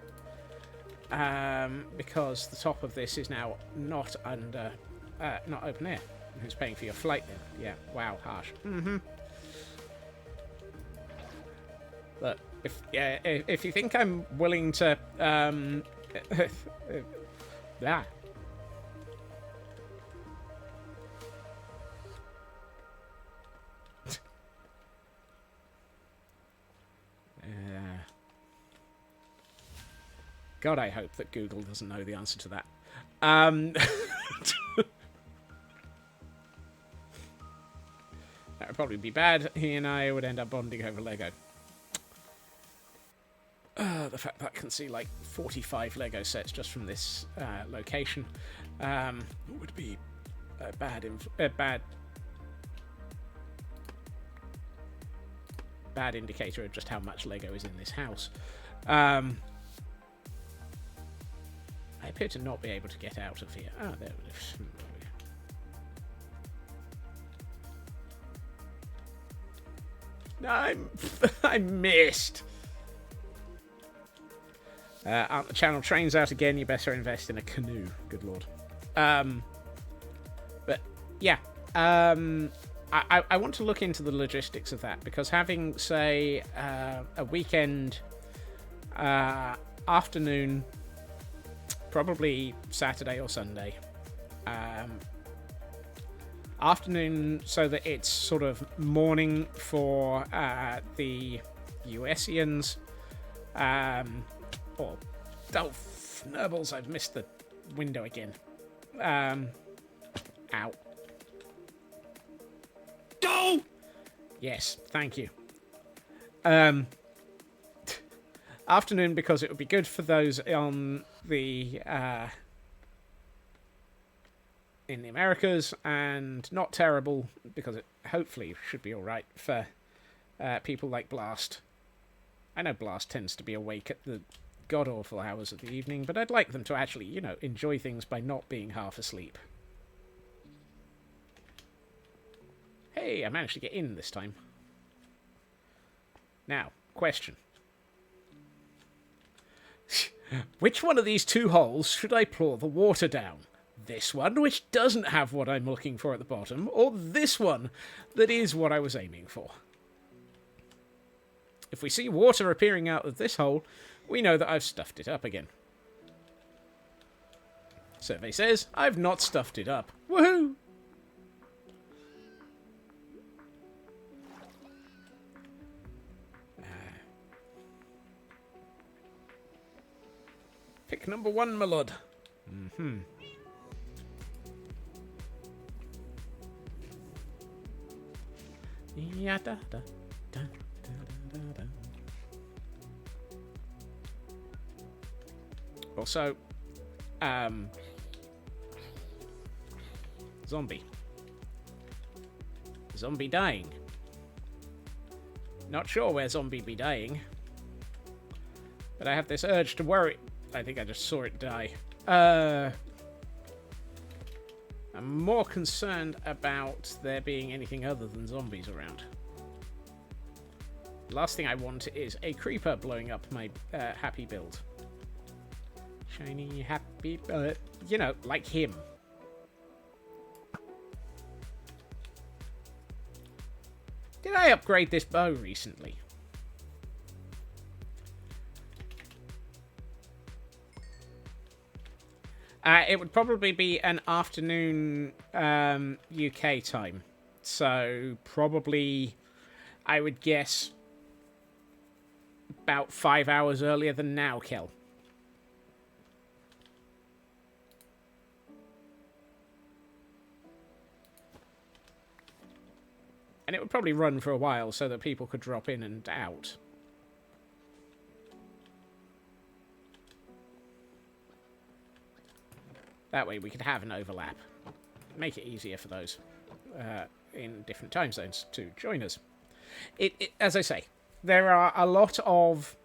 Because the top of this is now not under... not open air. Who's paying for your flight then? Yeah, wow, harsh. Mm-hmm. But if you think I'm willing to... yeah. God, I hope that Google doesn't know the answer to that. That would probably be bad. He and I would end up bonding over Lego. The fact that I can see like 45 Lego sets just from this location would be a bad indicator of just how much Lego is in this house. I appear to not be able to get out of here. Oh, there we go. I missed. Aren't the channel trains out again? You better invest in a canoe. Good lord. But yeah, I want to look into the logistics of that, because having, say, a weekend afternoon, probably Saturday or Sunday, afternoon, so that it's sort of morning for the USians, or Nurbles, I've missed the window again. Ow. Go! Yes, thank you. Afternoon, because it would be good for those on the in the Americas, and not terrible, because it hopefully should be alright for people like Blast. I know Blast tends to be awake at the god-awful hours of the evening, but I'd like them to actually, you know, enjoy things by not being half asleep. Hey, I managed to get in this time. Now, question. Which one of these two holes should I pour the water down? This one, which doesn't have what I'm looking for at the bottom, or this one, that is what I was aiming for? If we see water appearing out of this hole, we know that I've stuffed it up again. Survey says I've not stuffed it up. Woohoo! Pick number 1, my lord. Mm-hmm. Yeah, da, da, da, da, da, da. Also, zombie dying. Not sure where zombie be dying, but I have this urge to worry. I think I just saw it die. I'm more concerned about there being anything other than zombies around. Last thing I want is a creeper blowing up my happy build. Shiny, happy, you know, like him. Did I upgrade this bow recently? It would probably be an afternoon UK time. So probably, I would guess, about 5 hours earlier than now, Kel. And it would probably run for a while so that people could drop in and out. That way we could have an overlap. Make it easier for those in different time zones to join us. As I say, there are a lot of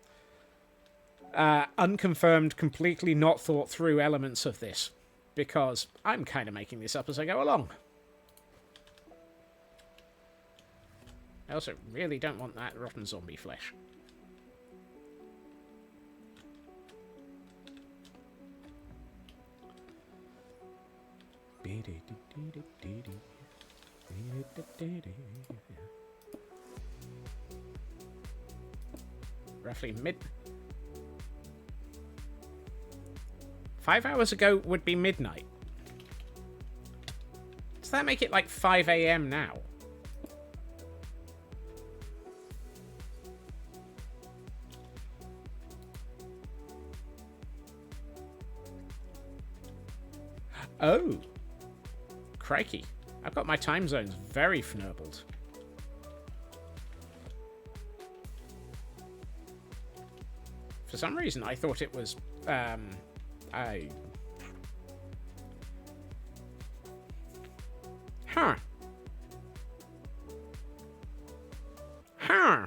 unconfirmed, completely not thought through elements of this. Because I'm kind of making this up as I go along. I also really don't want that rotten zombie flesh. Roughly 5 hours ago would be midnight. Does that make it like 5 a.m. now? Oh. Crikey. I've got my time zones very fnurbled. For some reason, I thought it was, Huh. Huh.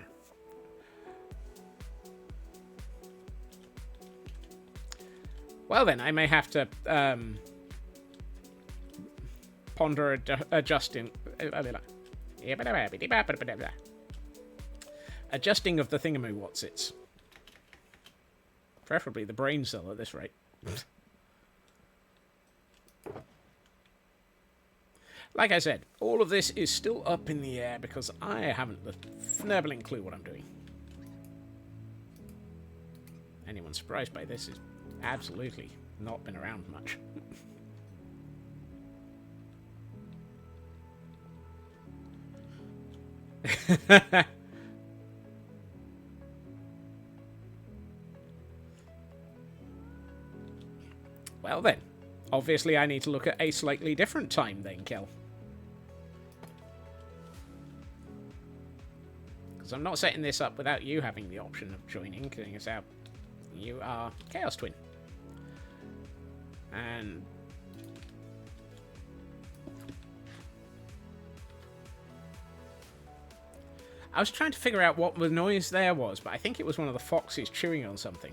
Well then, I may have to, ponder adjusting of the thingamoo-whatsits. Preferably the brain cell at this rate. Like I said, all of this is still up in the air because I haven't the fnurbling clue what I'm doing. Anyone surprised by this is absolutely not been around much. Well then, obviously I need to look at a slightly different time then, Kel. Because I'm not setting this up without you having the option of joining, getting us out. You are Chaos Twin. And I was trying to figure out what the noise there was, but I think it was one of the foxes chewing on something.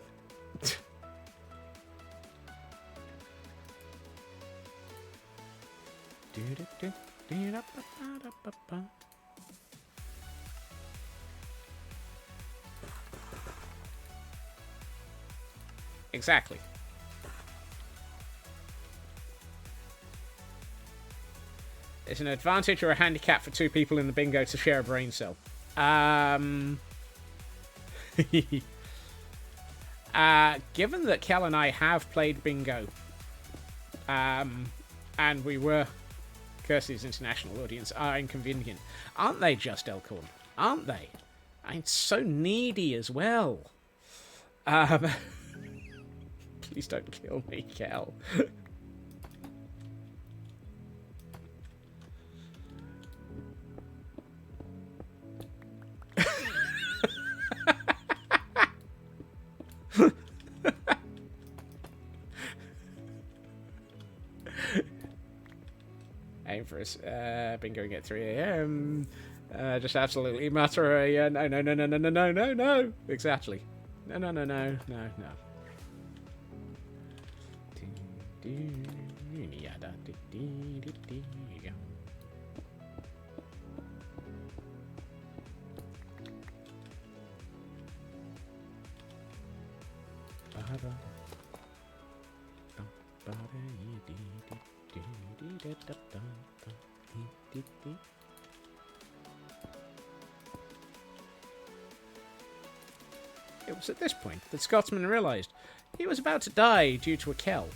Exactly. It's an advantage or a handicap for two people in the bingo to share a brain cell. Given that Kel and I have played bingo, and we were Kirsty's international audience are inconvenient, aren't they? Just Elkhorn, aren't they? I'm so needy as well. Please don't kill me, Kel. Aim for us. Been going at 3 a.m. Just absolutely matter. No. Exactly. No. It was at this point that Scotsman realised he was about to die due to a Kel.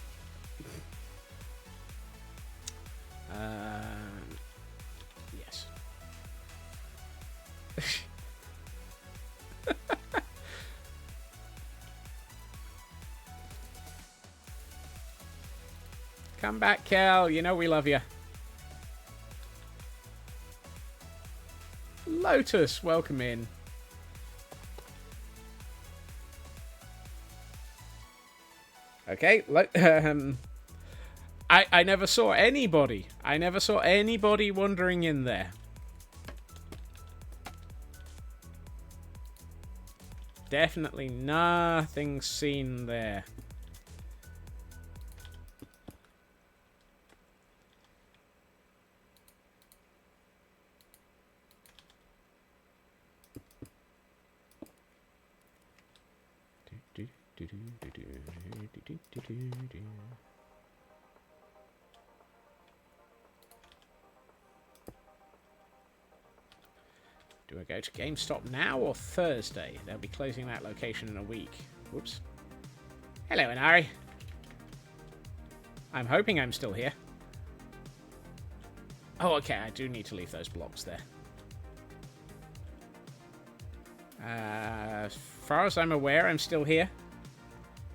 Yes. Come back, Kel. You know we love you. Lotus, welcome in. Okay, I never saw anybody. I never saw anybody wandering in there. Definitely nothing seen there. Do I go to GameStop now or Thursday? They'll be closing that location in a week. Whoops. Hello, Inari. I'm hoping I'm still here. Oh, okay, I do need to leave those blocks there. As far as I'm aware, I'm still here.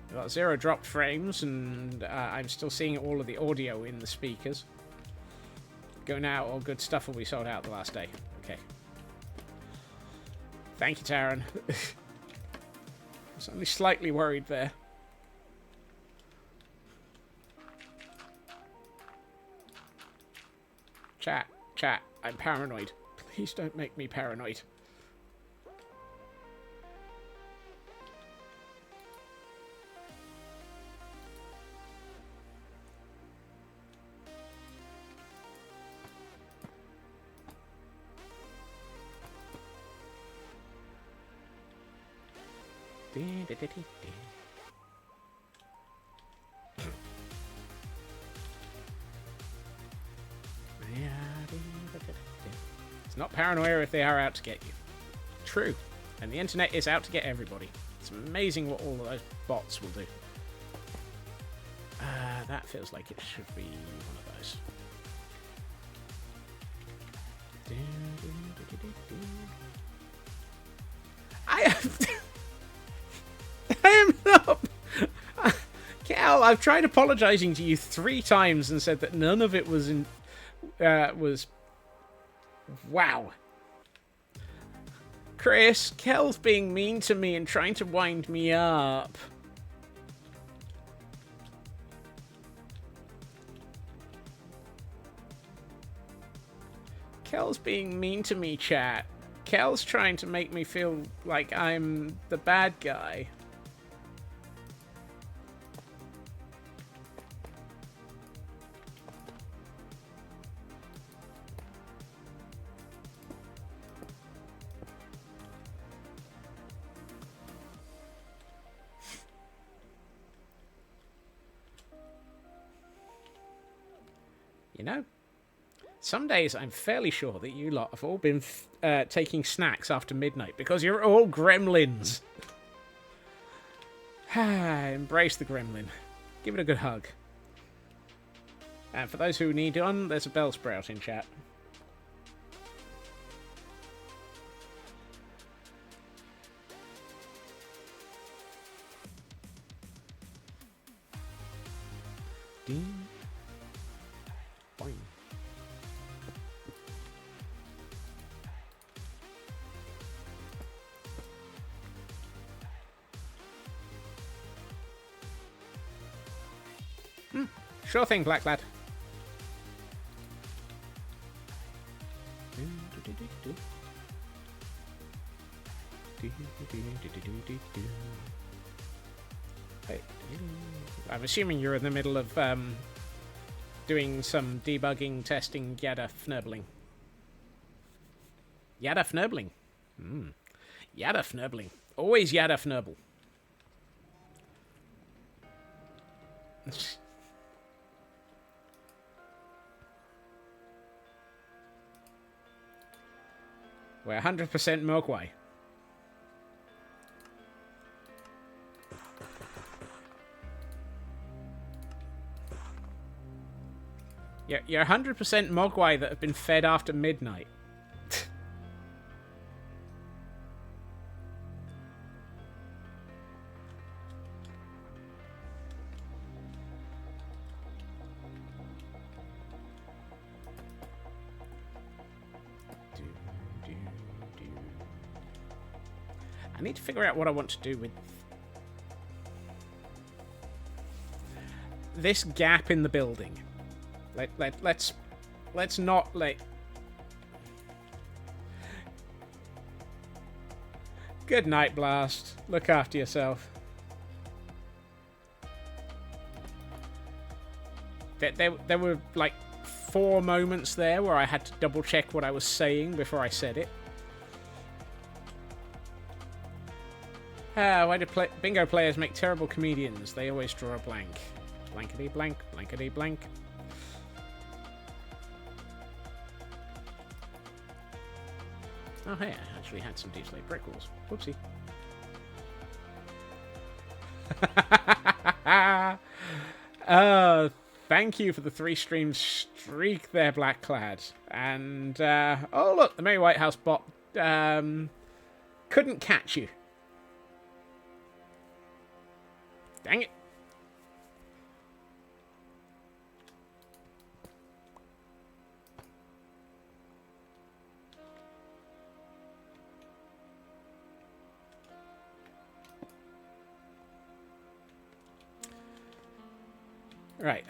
I've got 0 dropped frames, and I'm still seeing all of the audio in the speakers. Going out, all good stuff will be sold out the last day. Okay. Thank you, Taran. I was only slightly worried there. Chat, I'm paranoid. Please don't make me paranoid. It's not paranoia if they are out to get you. True. And the internet is out to get everybody. It's amazing what all of those bots will do. That feels like it should be one of those. I am not. Cal, I've tried apologizing to you 3 times and said that none of it was wow. Chris, Kel's being mean to me and trying to wind me up. Kel's being mean to me, chat. Kel's trying to make me feel like I'm the bad guy. You know, some days I'm fairly sure that you lot have all been taking snacks after midnight because you're all gremlins. Embrace the gremlin. Give it a good hug. And for those who need one, there's a bell sprout in chat. Boing. Sure thing, Black Lad. Hey, I'm assuming you're in the middle of doing some debugging, testing, yada fnurbling. Yada fnurbling. Yada fnurbling. Always yada fnurble. We're 100% Mogwai. You're 100% Mogwai that have been fed after midnight. I need to figure out what I want to do with this gap in the building. Let's not like. Good night, Blast. Look after yourself. There were like 4 moments there where I had to double check what I was saying before I said it. Why do bingo players make terrible comedians? They always draw a blank. Blankety blank, blankety blank. Oh, hey, I actually had some deep slate brick walls. Whoopsie. Thank you for the 3-stream streak there, Blackclad. And, oh, look, the Merry White House bot couldn't catch you. Dang it. Right.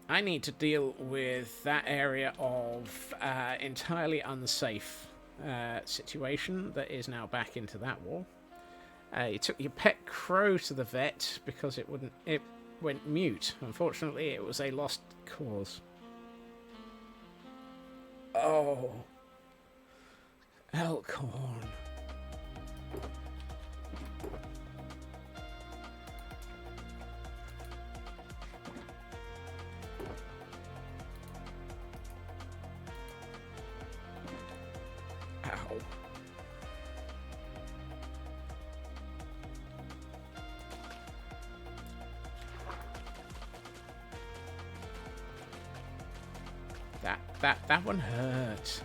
I need to deal with that area of entirely unsafe situation that is now back into that wall. You took your pet crow to the vet because it went mute. Unfortunately, it was a lost cause. Oh. Elkhorn. Ow. That one hurt.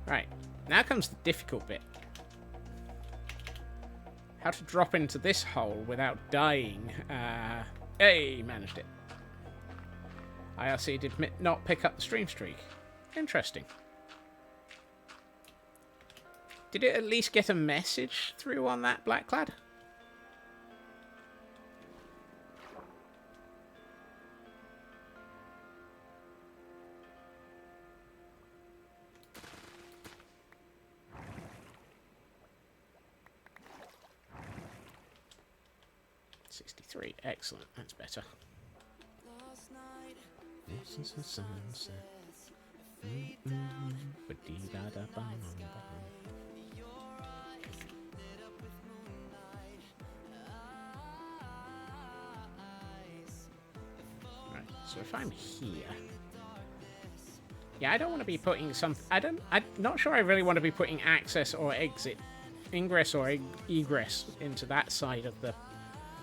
Right, now comes the difficult bit. How to drop into this hole without dying. Hey, managed it. IRC did not pick up the stream streak. Interesting. Did it at least get a message through on that, Blackclad? Excellent, that's better. This is a sunset. Right, so if I'm here, yeah, I don't want to be putting some. I'm not sure I really want to be putting access or exit, ingress or egress into that side of the.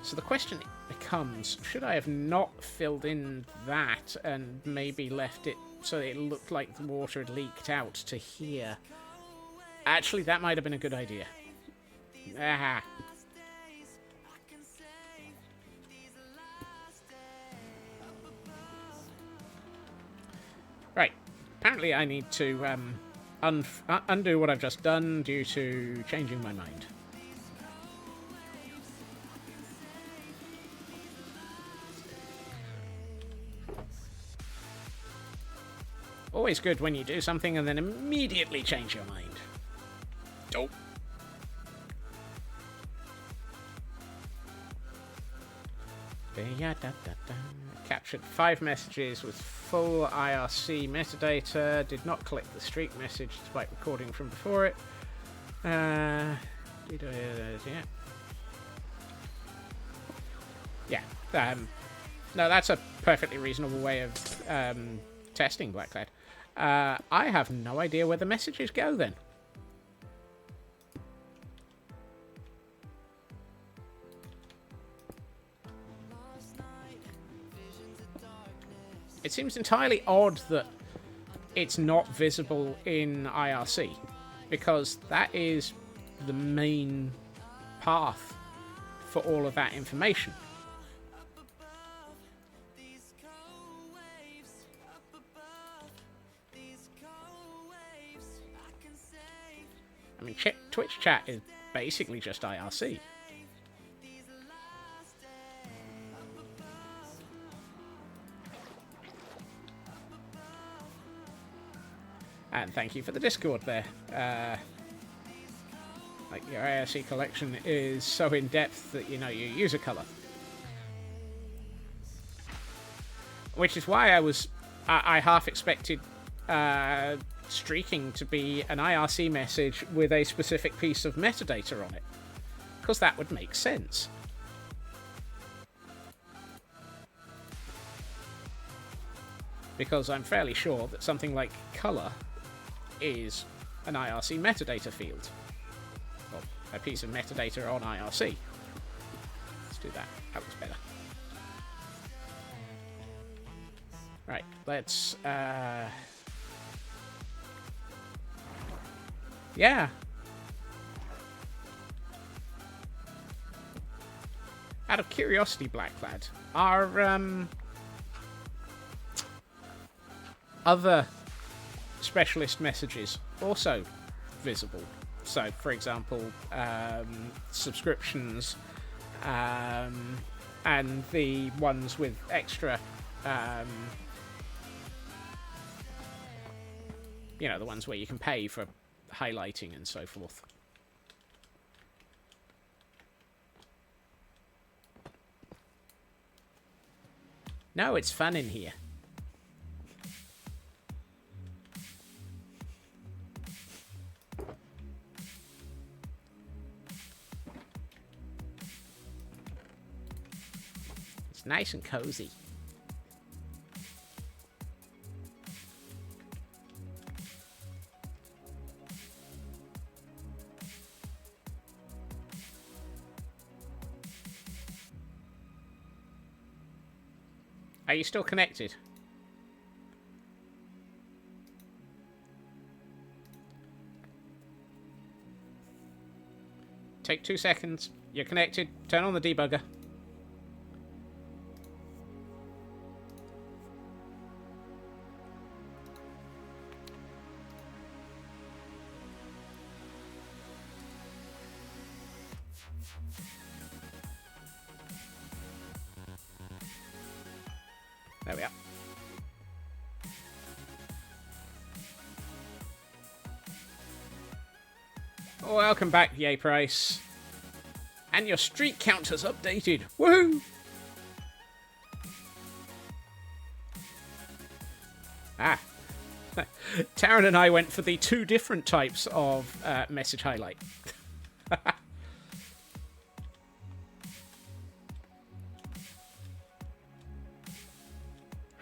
So the question becomes, should I have not filled in that and maybe left it so it looked like the water had leaked out to here? Actually, that might have been a good idea. Ah. apparently I need to undo what I've just done due to changing my mind. Always good when you do something and then immediately change your mind. Oh. Captured 5 messages with full IRC metadata. Did not collect the streak message despite recording from before it. Yeah. No, that's a perfectly reasonable way of testing Blackcloud. I have no idea where the messages go then. It seems entirely odd that it's not visible in IRC, because that is the main path for all of that information. I mean, Twitch chat is basically just IRC. And thank you for the Discord there. Like, your IRC collection is so in-depth that you know your user color. Which is why I half expected streaking to be an IRC message with a specific piece of metadata on it. Because that would make sense. Because I'm fairly sure that something like color is an IRC metadata field. Well, a piece of metadata on IRC. Let's do that. That looks better. Right, let's... Yeah. Out of curiosity, Blackclad, are other specialist messages also visible? So, for example, subscriptions, and the ones with extra, you know, the ones where you can pay for highlighting and so forth. No, it's fun in here. It's nice and cozy. Are you still connected? Take 2 seconds. You're connected. Turn on the debugger. There we are. Welcome back, Yay Price. And your streak count has updated. Woohoo! Ah. Taryn and I went for the 2 different types of message highlight.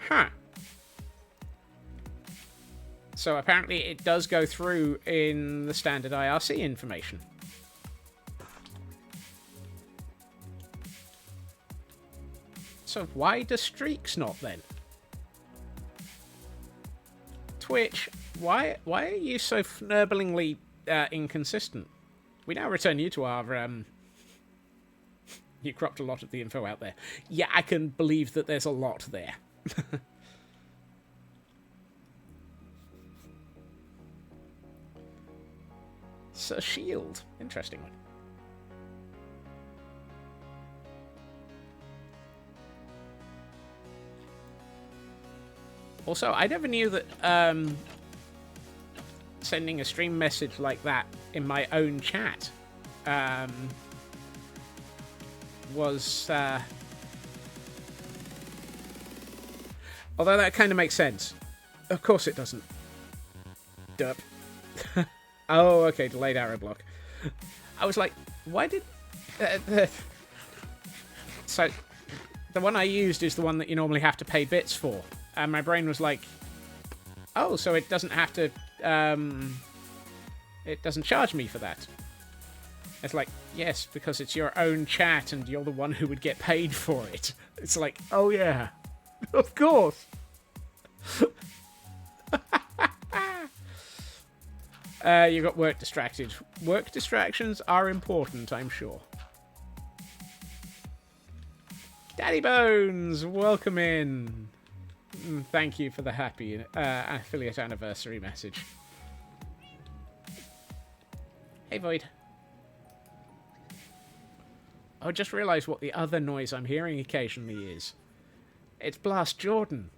Huh. So apparently it does go through in the standard IRC information. So why do streaks not then? Twitch, why are you so fnurblingly inconsistent? We now return you to our... You cropped a lot of the info out there. Yeah, I can believe that there's a lot there. It's a shield. Interesting one. Also, I never knew that sending a stream message like that in my own chat was... although that kind of makes sense. Of course it doesn't. Derp. Oh, okay, delayed arrow block. I was like, why did... So, the one I used is the one that you normally have to pay bits for. And my brain was like, oh, so it doesn't have to... it doesn't charge me for that. It's like, yes, because it's your own chat and you're the one who would get paid for it. It's like, oh yeah, of course. You got work distracted. Work distractions are important, I'm sure. Daddy Bones, welcome in. Thank you for the happy affiliate anniversary message. Hey, Void. I just realised what the other noise I'm hearing occasionally is. It's Blast Jordan.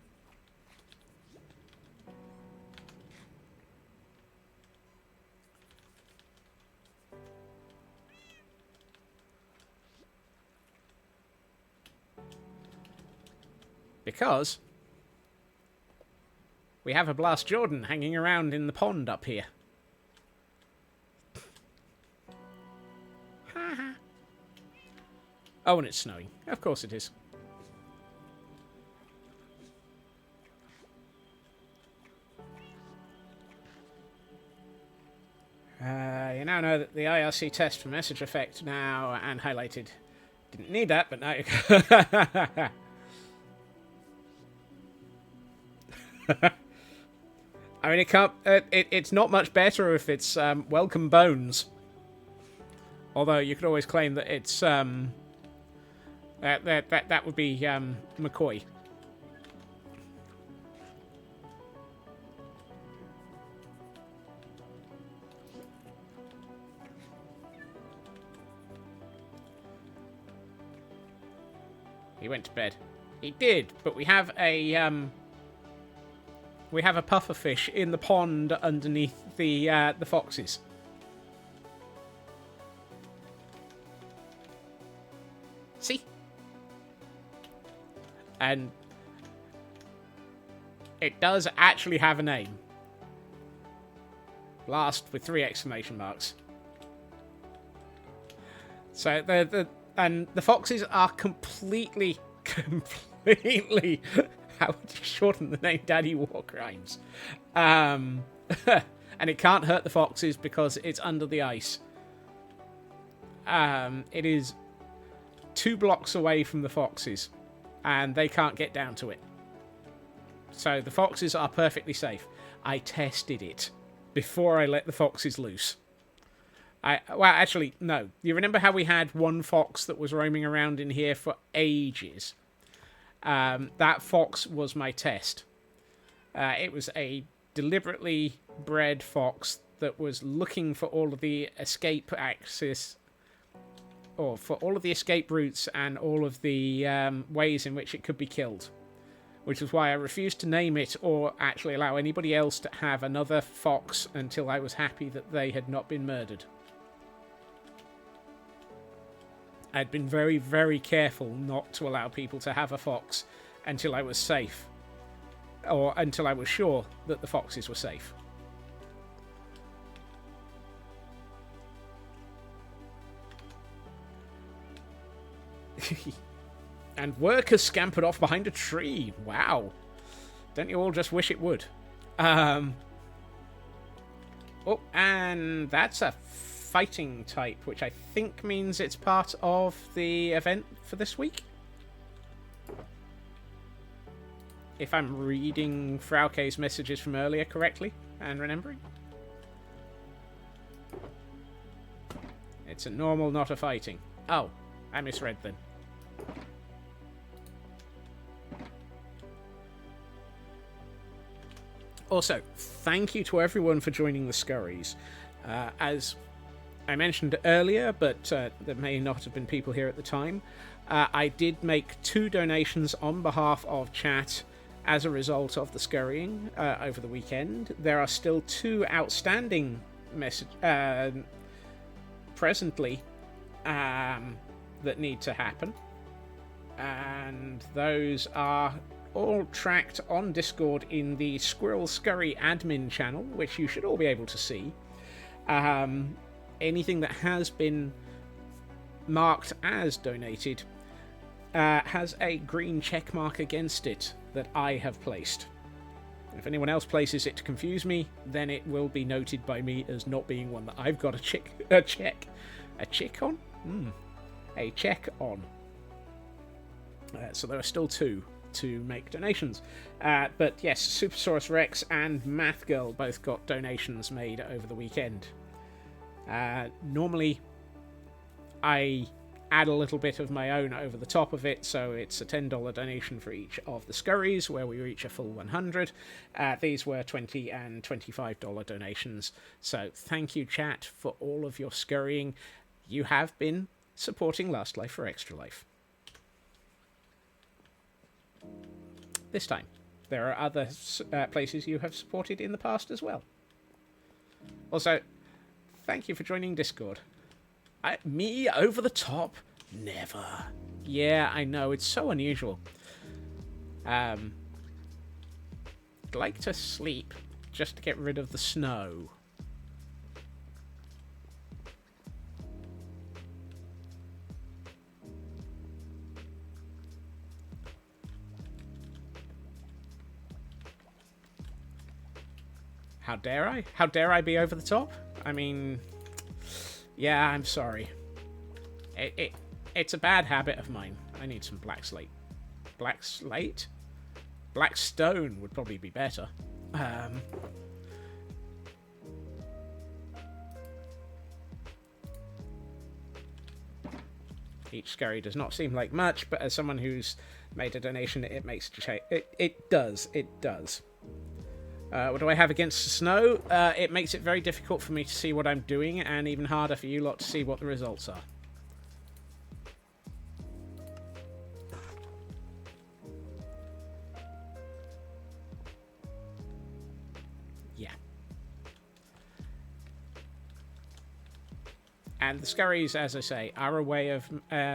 Because we have a Blast Jordan hanging around in the pond up here. Oh, and it's snowing. Of course it is. You now know that the IRC test for message effect now and highlighted. Didn't need that, but now you can. I mean, it can't. It's not much better if it's Welcome Bones. Although you could always claim that it's that would be McCoy. He went to bed. He did, but we have a pufferfish in the pond underneath the foxes. See? And it does actually have a name. Blast with 3 exclamation marks. So the foxes are completely how would you shorten the name Daddy Warcrimes? And it can't hurt the foxes because it's under the ice. It is 2 blocks away from the foxes, and they can't get down to it. So the foxes are perfectly safe. I tested it before I let the foxes loose. Well, actually, no. You remember how we had one fox that was roaming around in here for ages? That fox was my test. It was a deliberately bred fox that was looking for all of the escape axis, or for all of the escape routes and all of the ways in which it could be killed. Which is why I refused to name it or actually allow anybody else to have another fox until I was happy that they had not been murdered. I'd been very, very careful not to allow people to have a fox until I was safe. Or until I was sure that the foxes were safe. And workers scampered off behind a tree. Wow. Don't you all just wish it would? Oh, and that's a fighting type, which I think means it's part of the event for this week. If I'm reading Frauke's messages from earlier correctly and remembering. It's a normal, not a fighting. Oh, I misread then. Also, thank you to everyone for joining the Scurries. As I mentioned earlier, but there may not have been people here at the time, I did make 2 donations on behalf of chat as a result of the scurrying over the weekend. There are still 2 outstanding presently that need to happen, and those are all tracked on Discord in the Squirrel Scurry admin channel, which you should all be able to see. Anything that has been marked as donated has a green check mark against it that I have placed. If anyone else places it to confuse me, then it will be noted by me as not being one that I've got a check on. So there are still 2 to make donations. But yes, Supersaurus Rex and Math Girl both got donations made over the weekend. Normally, I add a little bit of my own over the top of it, so it's a $10 donation for each of the scurries, where we reach a full 100. These were $20 and $25 donations. So thank you, chat, for all of your scurrying. You have been supporting Last Life for Extra Life. This time, there are other places you have supported in the past as well. Also, thank you for joining Discord. Me over the top? Never. Yeah, I know, it's so unusual. I'd like to sleep just to get rid of the snow. How dare I? How dare I be over the top? I mean, yeah, I'm sorry. It's a bad habit of mine. I need some black slate. Black slate? Black stone would probably be better. Each scurry does not seem like much, but as someone who's made a donation, it makes a change. It does. What do I have against the snow? It makes it very difficult for me to see what I'm doing, and even harder for you lot to see what the results are. Yeah. And the scurries, as I say, are a way of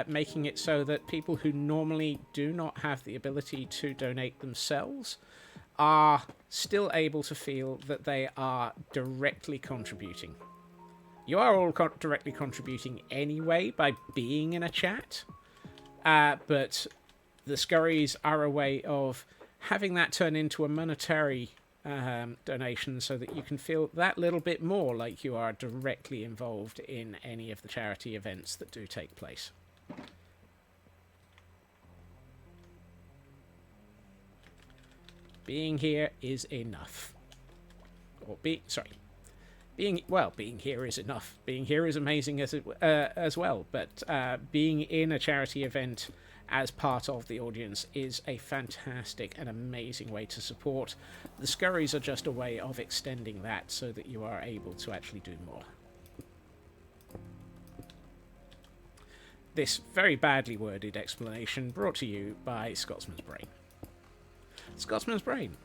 making it so that people who normally do not have the ability to donate themselves are still able to feel that they are directly contributing. You are all directly contributing anyway by being in a chat, but the scurries are a way of having that turn into a monetary donation so that you can feel that little bit more like you are directly involved in any of the charity events that do take place. Being here is enough. Being here is enough. Being here is amazing as well. But being in a charity event as part of the audience is a fantastic and amazing way to support. The scurries are just a way of extending that so that you are able to actually do more. This very badly worded explanation brought to you by Scotsman's Brain. Scotsman's Brain.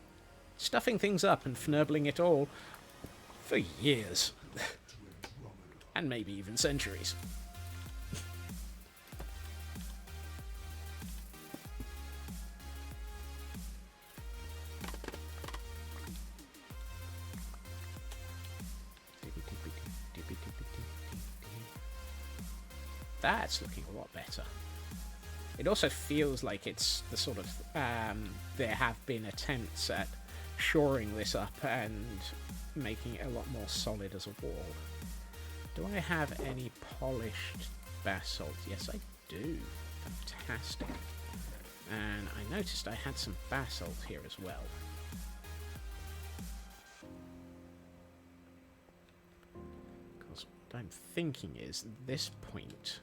Stuffing things up and fnurbling it all for years. And maybe even centuries. That's looking a lot better. It also feels like it's the sort of... there have been attempts at shoring this up and making it a lot more solid as a wall. Do I have any polished basalt? Yes, I do. Fantastic. And I noticed I had some basalt here as well. Because what I'm thinking is this point...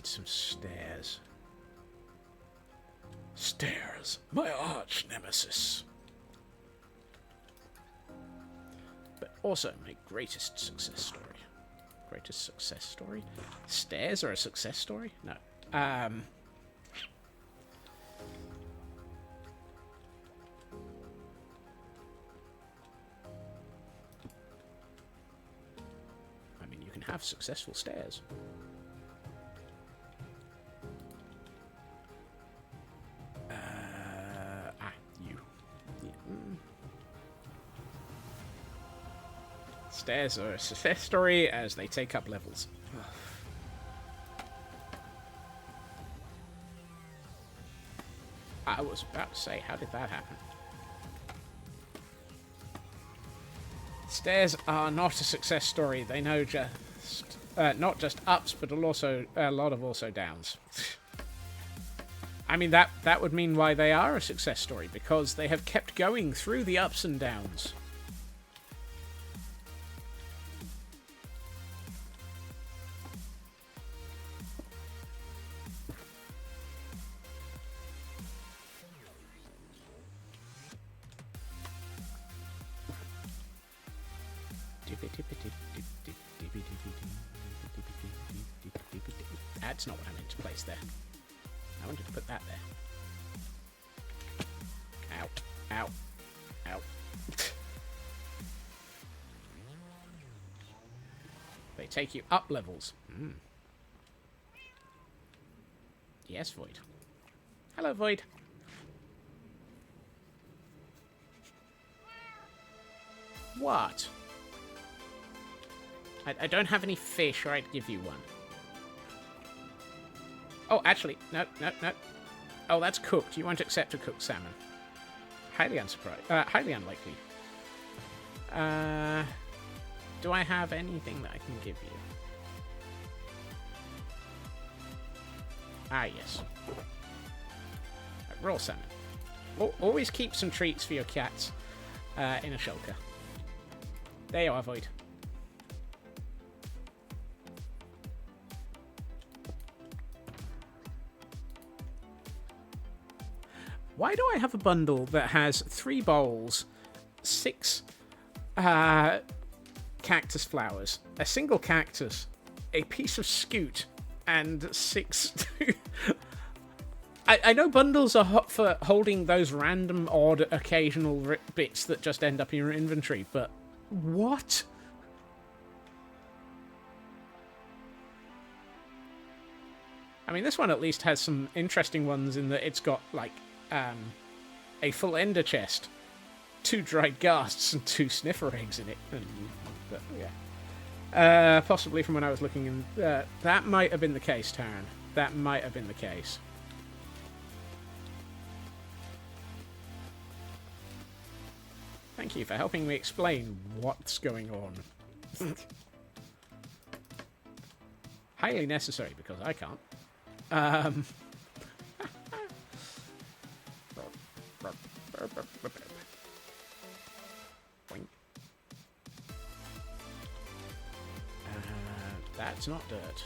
need some stairs. Stairs, my arch nemesis. But also my greatest success story. Greatest success story? Stairs are a success story? No. I mean, you can have successful stairs. Stairs are a success story as they take up levels. I was about to say, how did that happen? Stairs are not a success story. They know just not just ups, but also a lot of also downs. I mean, that would mean why they are a success story, because they have kept going through the ups and downs. That's not what I meant to place there. I wanted to put that there. Ow. Ow. Ow. They take you up levels. Mm. Yes, Void. Hello, Void. What? I don't have any fish, or I'd give you one. Oh, actually, no. Oh, that's cooked. You won't accept a cooked salmon. Highly unsurprised. Highly unlikely. Do I have anything that I can give you? Ah, yes. Raw salmon. Always keep some treats for your cats in a shulker. There you are, Void. Why do I have a bundle that has 3 bowls, 6 cactus flowers, a single cactus, a piece of scoot, and 6... I know bundles are hot for holding those random, odd, occasional bits that just end up in your inventory, but what? I mean, this one at least has some interesting ones in that it's got, like, a full ender chest, 2 dried ghasts, and 2 sniffer eggs in it. But, yeah. Possibly from when I was looking in... that might have been the case, Taryn. That might have been the case. Thank you for helping me explain what's going on. Highly necessary, because I can't. That's not dirt.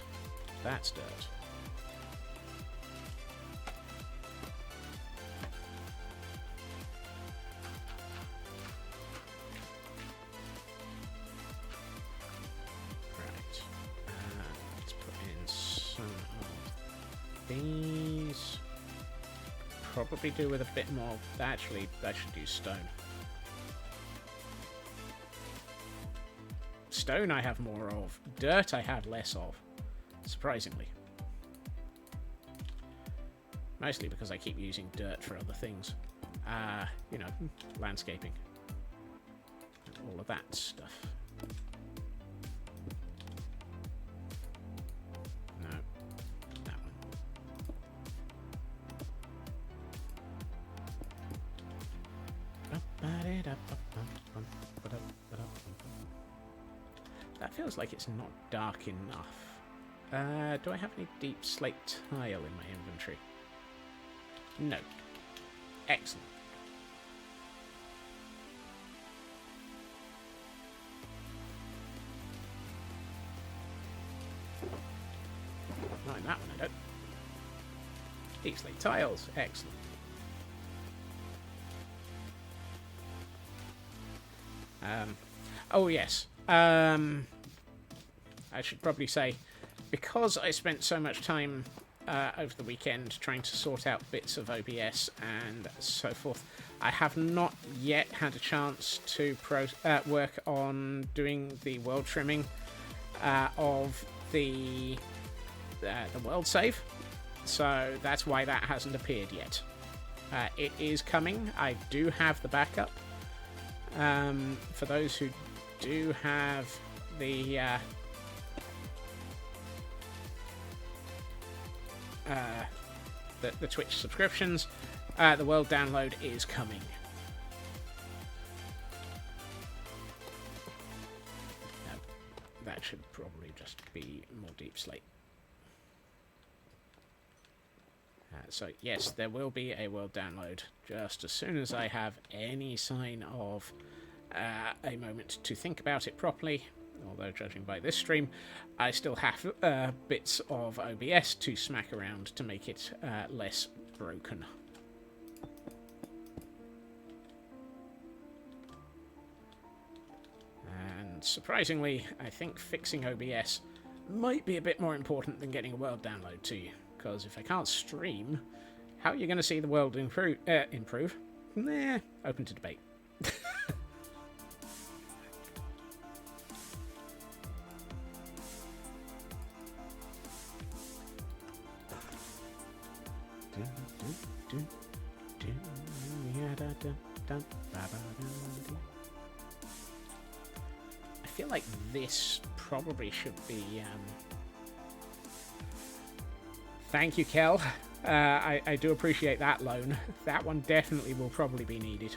That's dirt. Right. Let's put in some of these. Probably do with a bit more. Actually, I should use stone. Stone I have more of. Dirt I have less of. Surprisingly. Mostly because I keep using dirt for other things. You know, landscaping. All of that stuff. No. That one. That feels like it's not dark enough. Do I have any deep slate tile in my inventory? No. Excellent. find that one, I don't. Easily tiles. Excellent. Oh, yes. I should probably say, because I spent so much time over the weekend trying to sort out bits of OBS and so forth, I have not yet had a chance to work on doing the world trimming of the world save. So that's why that hasn't appeared yet. It is coming. I do have the backup. For those who do have the Twitch subscriptions, the world download is coming. That should probably just be more deep slate. So yes, there will be a world download just as soon as I have any sign of a moment to think about it properly. Although, judging by this stream, I still have bits of OBS to smack around to make it less broken. And surprisingly, I think fixing OBS might be a bit more important than getting a world download to you. Because if I can't stream, how are you going to see the world improve? Nah, open to debate. I feel like this probably should be... Thank you, Kel. I do appreciate that loan. That one definitely will probably be needed.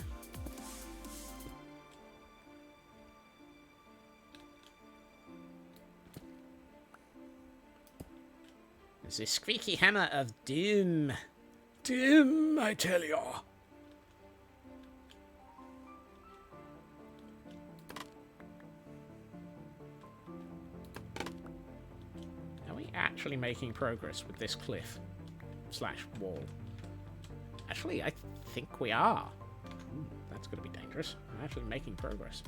It's the squeaky hammer of doom. Doom, I tell you. Actually making progress with this cliff / wall. Actually, I think we are. That's going to be dangerous. I'm actually making progress.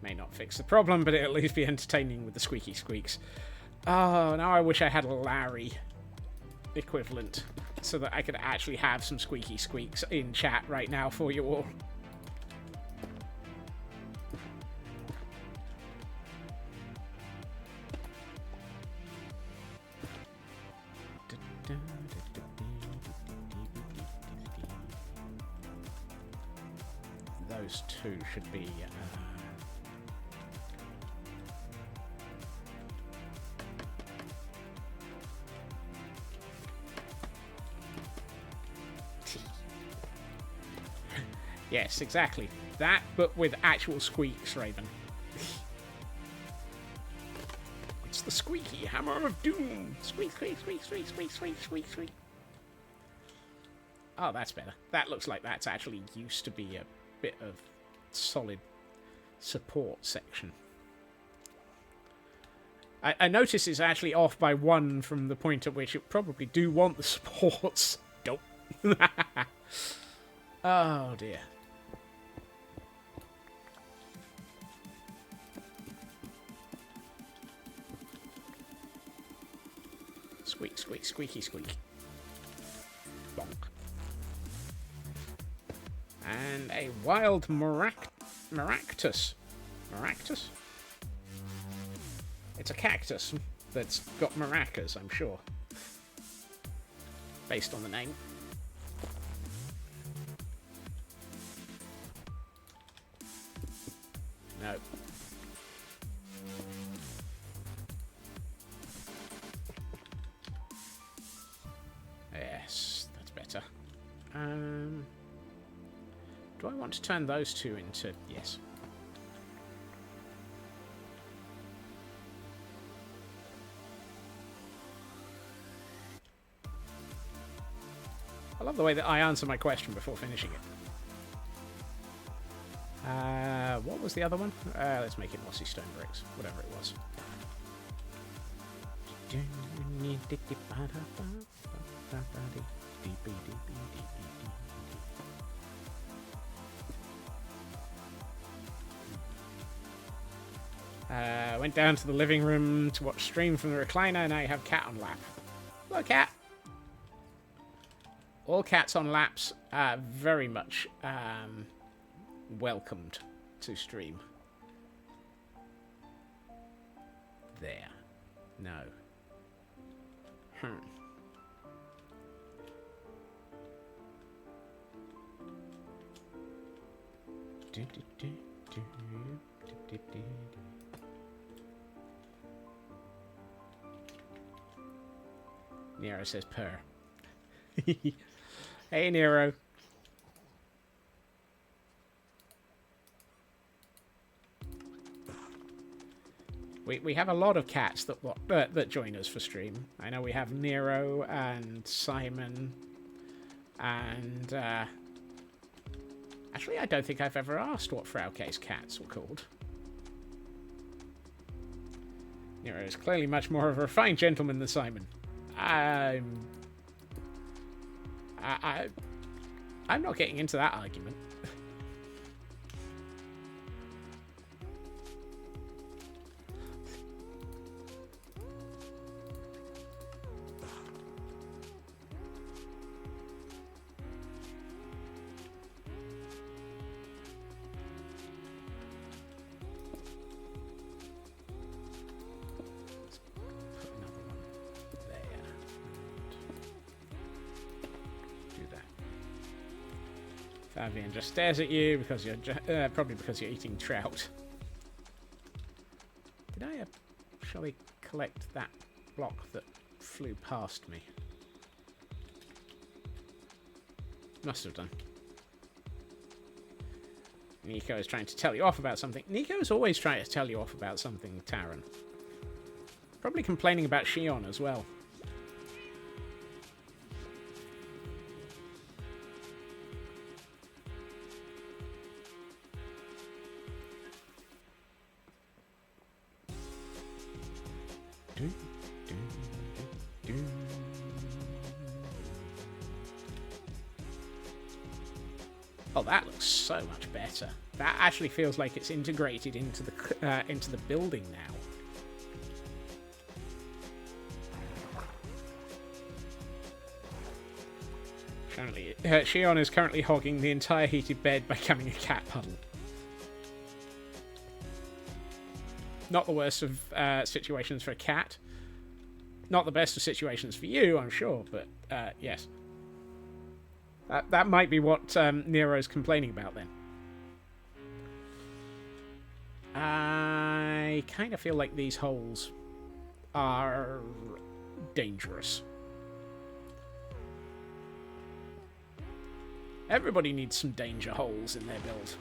May not fix the problem, but it'll at least be entertaining with the squeaky squeaks. Oh, now I wish I had a Larry equivalent so that I could actually have some squeaky squeaks in chat right now for you all. Those two should be... Yes, exactly. That, but with actual squeaks, Raven. It's the squeaky hammer of doom. Squeak, squeak, squeak, squeak, squeak, squeak, squeak, squeak. Oh, that's better. That looks like that's actually used to be a bit of solid support section. I notice it's actually off by 1 from the point at which it probably do want the supports. Dope. Oh dear. Squeak, squeak, squeaky, squeak. Bonk. And a wild maractus. Maractus? It's a cactus that's got maracas, I'm sure. Based on the name. No. Yes, that's better. Do I want to turn those two into... Yes. I love the way that I answer my question before finishing it. What was the other one? Let's make it mossy stone bricks, whatever it was. Went down to the living room to watch stream from the recliner. Now you have cat on lap. Hello, cat. All cats on laps are very much welcomed to stream. There. No. Nero says purr. Hey, Nero. We have a lot of cats that join us for stream. I know we have Nero and Simon and actually I don't think I've ever asked what Frauke's cats were called. Nero is clearly much more of a refined gentleman than Simon. I'm not getting into that argument. Fabian just stares at you because you're probably because you're eating trout. Did I actually collect that block that flew past me? Must have done. Nico is trying to tell you off about something. Nico is always trying to tell you off about something, Taran. Probably complaining about Shion as well. Oh, that looks so much better. That actually feels like it's integrated into the building now. Shion is currently hogging the entire heated bed, becoming a cat puddle. Not the worst of situations for a cat. Not the best of situations for you, I'm sure, but yes. That might be what Nero's complaining about then. I kind of feel like these holes are dangerous. Everybody needs some danger holes in their build.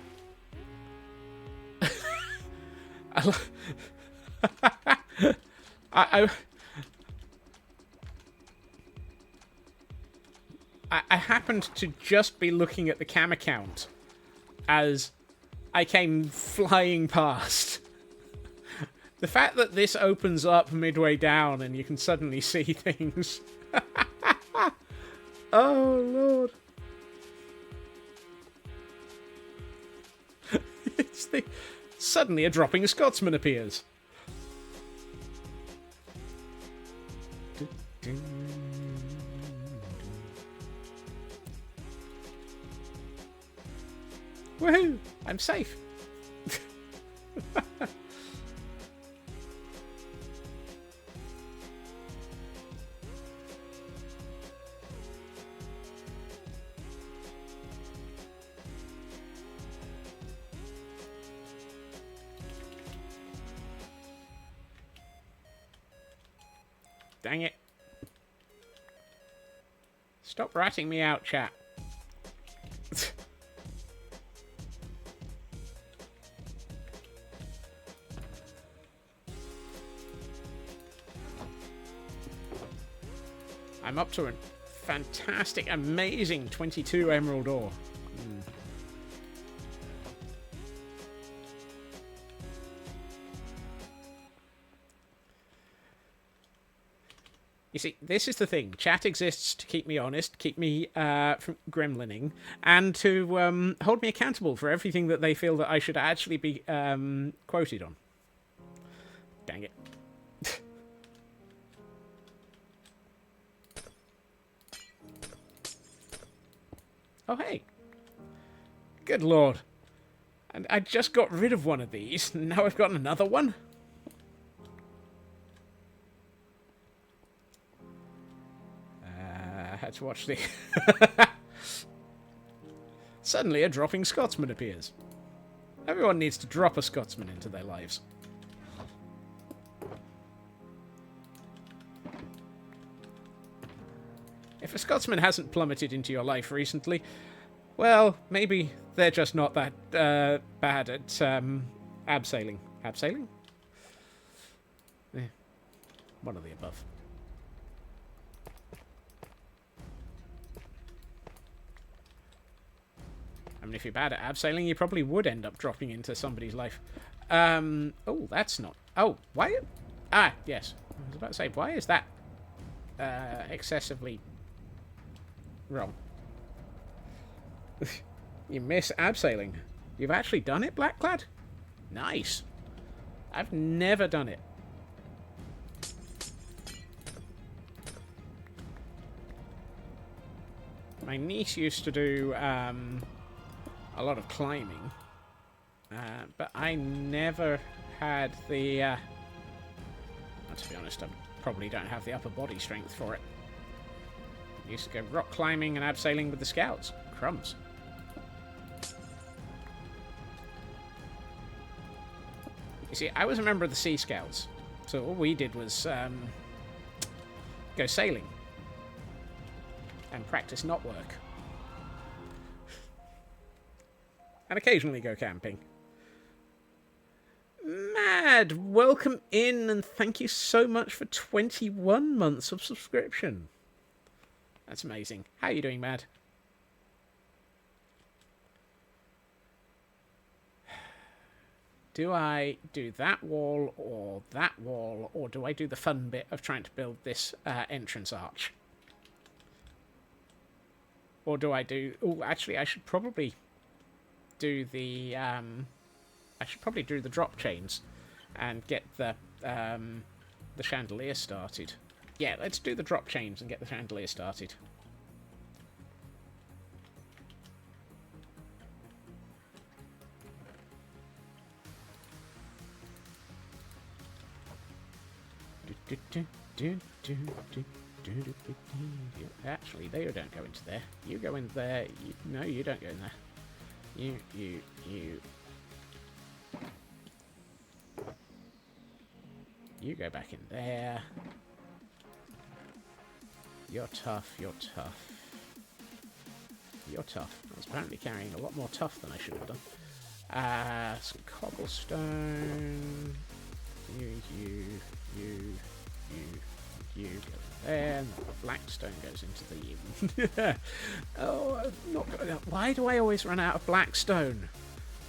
I happened to just be looking at the cam account as I came flying past. The fact that this opens up midway down and you can suddenly see things. Oh, Lord. Suddenly a dropping Scotsman appears. Woohoo! I'm safe. Dang it. Stop ratting me out, chat. I'm up to a fantastic, amazing 22 emerald ore. You see, this is the thing. Chat exists to keep me honest, keep me from gremlining, and to hold me accountable for everything that they feel that I should actually be quoted on. Dang it. Oh, hey. Good lord. And I just got rid of one of these, and now I've got another one? I had to watch the... Suddenly a dropping Scotsman appears. Everyone needs to drop a Scotsman into their lives. If a Scotsman hasn't plummeted into your life recently, well, maybe they're just not that bad at abseiling. Abseiling? Yeah, one of the above. I mean, if you're bad at abseiling, you probably would end up dropping into somebody's life. Oh, that's not... Oh, why... Ah, yes. I was about to say, why is that excessively wrong? You miss abseiling. You've actually done it, Blackclad? Nice. I've never done it. My niece used to do a lot of climbing, but I never had the... well, to be honest, I probably don't have the upper body strength for it. I used to go rock climbing and abseiling with the scouts. Crumbs. You see, I was a member of the Sea Scouts, so all we did was go sailing and practice knot work. And occasionally go camping. Mad, welcome in, and thank you so much for 21 months of subscription. That's amazing. How are you doing, Mad? Do I do that wall, or do I do the fun bit of trying to build this entrance arch? Or do I do... Oh, actually, I should probably do the... I should probably do the drop chains and get the chandelier started. Yeah, let's do the drop chains and get the chandelier started. Actually, they don't go into there. You go in there. No, you don't go in there. You. You go back in there. You're tough, you're tough. You're tough. I was apparently carrying a lot more tough than I should have done. Some cobblestone. You go there, and the blackstone goes into the... Oh, I'm not going... Why do I always run out of blackstone?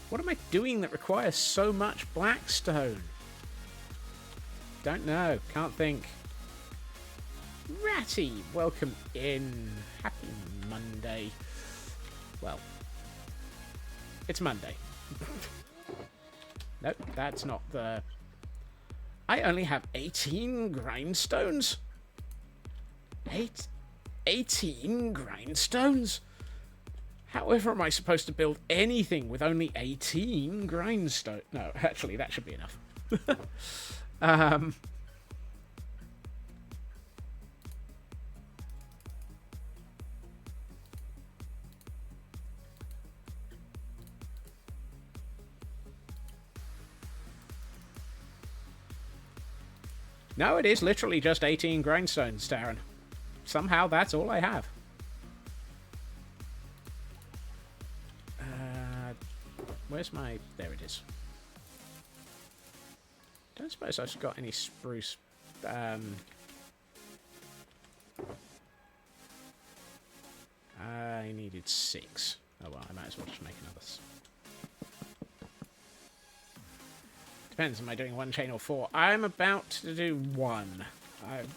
What am I doing that requires so much blackstone? Don't know. Can't think. Ratty, welcome in. Happy Monday. Well, it's Monday. Nope, that's not the... I only have 18 grindstones? 18 grindstones? However am I supposed to build anything with only 18 grindstone? No, actually, that should be enough. No, it is literally just 18 grindstones, Darren. Somehow that's all I have. Where's my... There it is. Don't suppose I've got any spruce... I needed 6. Oh well, I might as well just make another. Depends, am I doing 1 chain or 4? I'm about to do 1.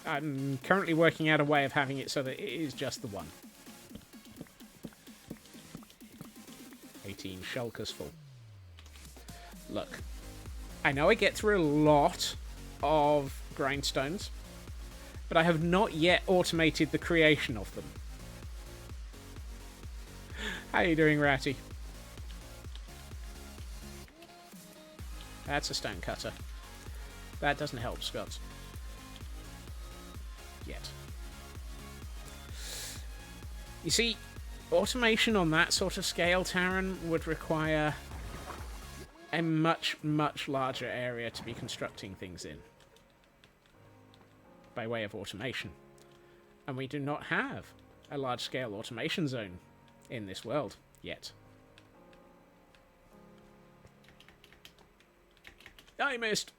I'm currently working out a way of having it so that it is just the one. 18 shulkers full. Look, I know I get through a lot of grindstones, but I have not yet automated the creation of them. How are you doing, Ratty? That's a stone cutter. That doesn't help, Scott. Yet. You see, automation on that sort of scale, Taran, would require a much, much larger area to be constructing things in. By way of automation. And we do not have a large-scale automation zone in this world yet. I missed!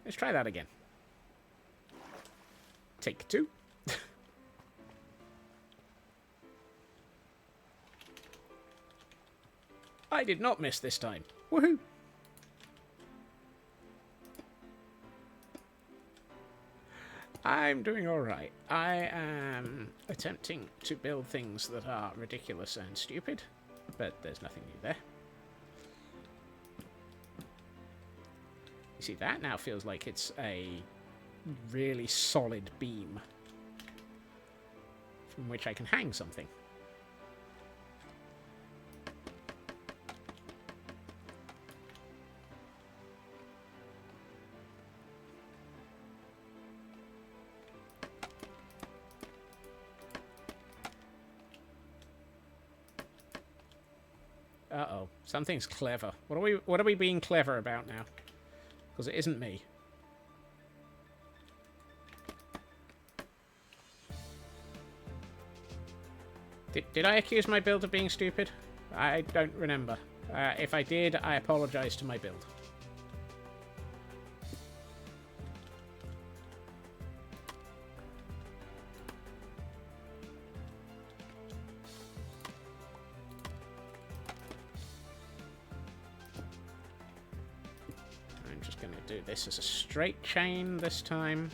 Let's try that again. Take 2. I did not miss this time. Woohoo! I'm doing alright. I am attempting to build things that are ridiculous and stupid, but there's nothing new there. You see, that now feels like it's a really solid beam from which I can hang something. Uh-oh. Something's clever. What are we being clever about now? Because it isn't me. Did I accuse my build of being stupid? I don't remember. If I did, I apologize to my build. I'm just going to do this as a straight chain this time.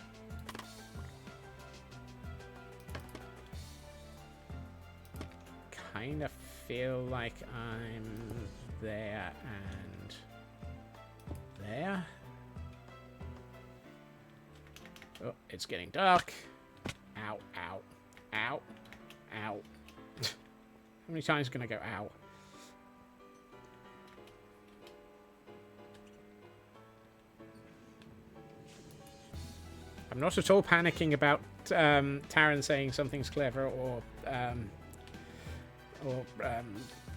Kind of feel like I'm there and there. Oh, it's getting dark. Ow, ow, ow, ow. How many times can I go ow? I'm not at all panicking about Taran saying something's clever or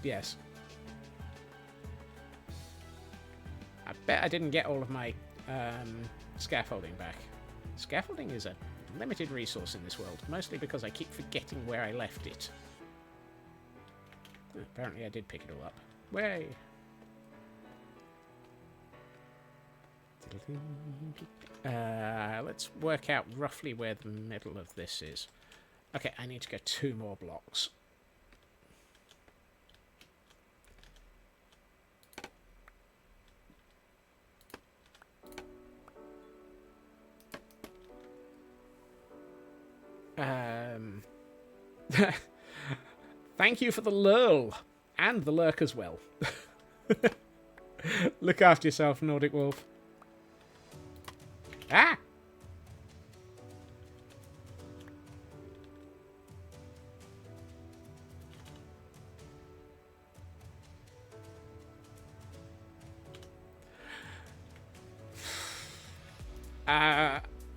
yes. I bet I didn't get all of my scaffolding back. Scaffolding is a limited resource in this world, mostly because I keep forgetting where I left it. Apparently I did pick it all up. Way! Let's work out roughly where the middle of this is. Okay, I need to go 2 more blocks. Thank you for the lurl. And the lurk as well. Look after yourself, Nordic Wolf. Ah!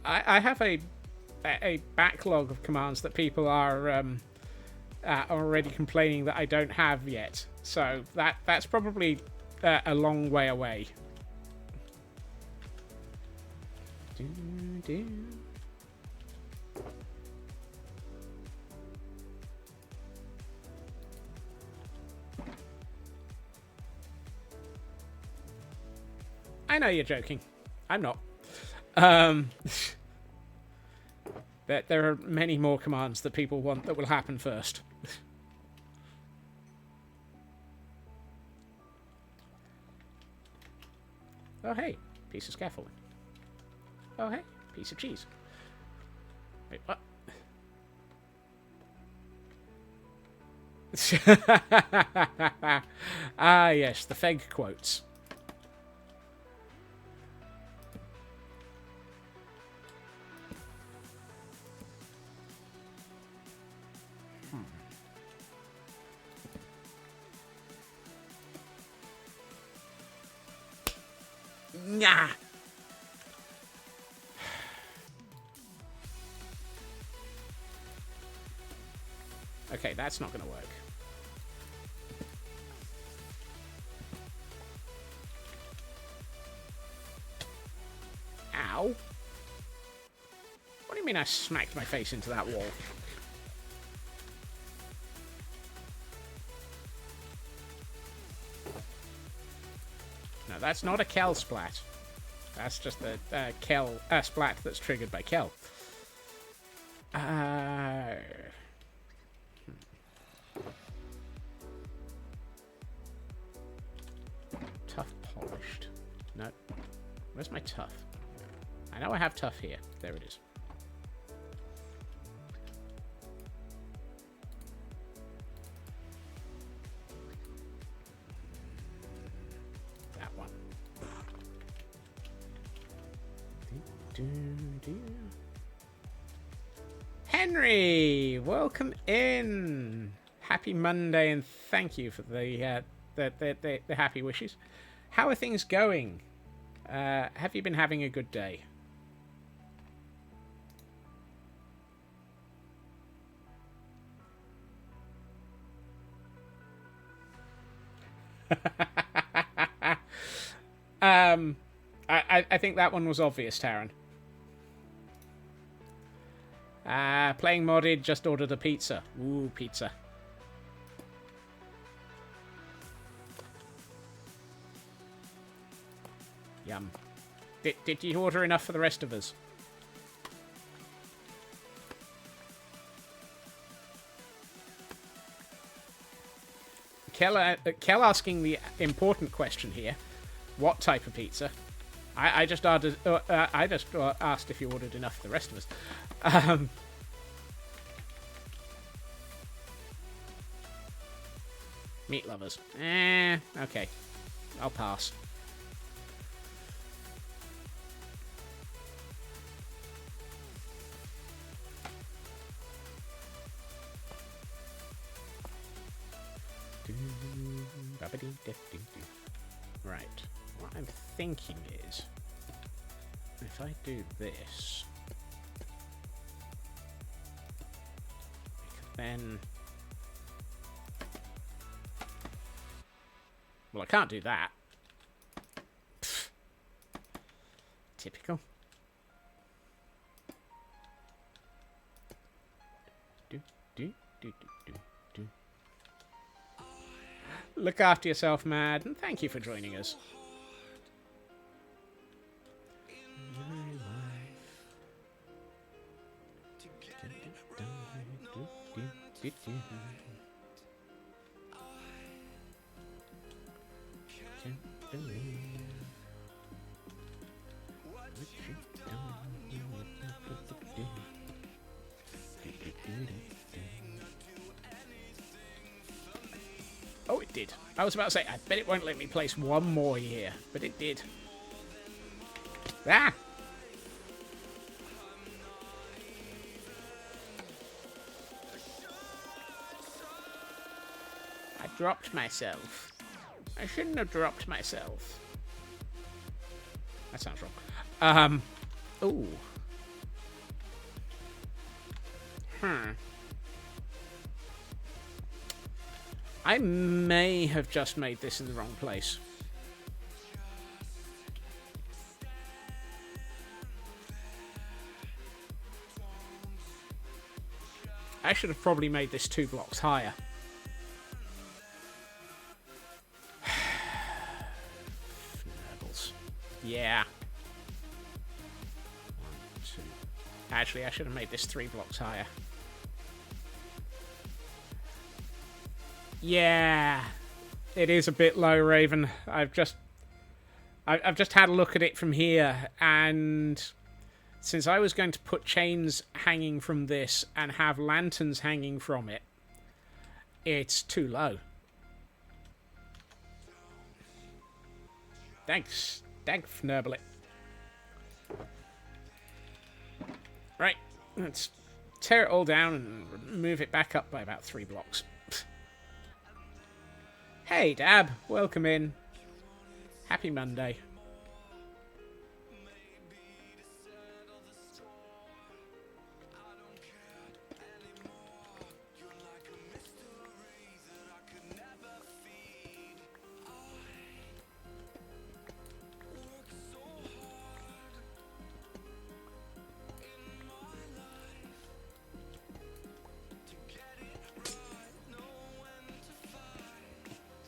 I have a backlog of commands that people are already complaining that I don't have yet. So that's probably a long way away. I know you're joking. I'm not. There are many more commands that people want that will happen first. Oh, hey. Piece of scaffolding. Oh, hey. Piece of cheese. Wait, what? Ah, yes. The Feg quotes. Nah. Okay, that's not going to work. Ow. What do you mean I smacked my face into that wall? No, that's not a Kel splat. That's just a Kel splat that's triggered by Kel. Tough polished. No. Where's my tough? I know I have tough here. There it is. That one. Henry, welcome in. Happy Monday, and thank you for the happy wishes. How are things going? Have you been having a good day? I think that one was obvious, Taryn. Playing modded, just ordered a pizza. Ooh, pizza. Yum. Did you order enough for the rest of us? Kel asking the important question here. What type of pizza? I just ordered, I just asked if you ordered enough for the rest of us. Meat lovers. Okay. I'll pass. Right. What I'm thinking is, if I do this, I could then... Well, I can't do that. Pfft. Typical. Look after yourself, Mad, and thank you for joining us. Oh, it did. I was about to say, I bet it won't let me place one more here, but it did. Ah! I dropped myself. I shouldn't have dropped myself. That sounds wrong. Ooh. I may have just made this in the wrong place. I should have probably made this 2 blocks higher. Nurbles. Yeah. 1, 2. Actually, I should have made this 3 blocks higher. Yeah, it is a bit low, Raven. I've just I've just had a look at it from here, and since I was going to put chains hanging from this and have lanterns hanging from it, it's too low. Thanks. Thanks, Fnurbelit. Right, let's tear it all down and move it back up by about 3 blocks. Hey, Dab. Welcome in. Happy Monday.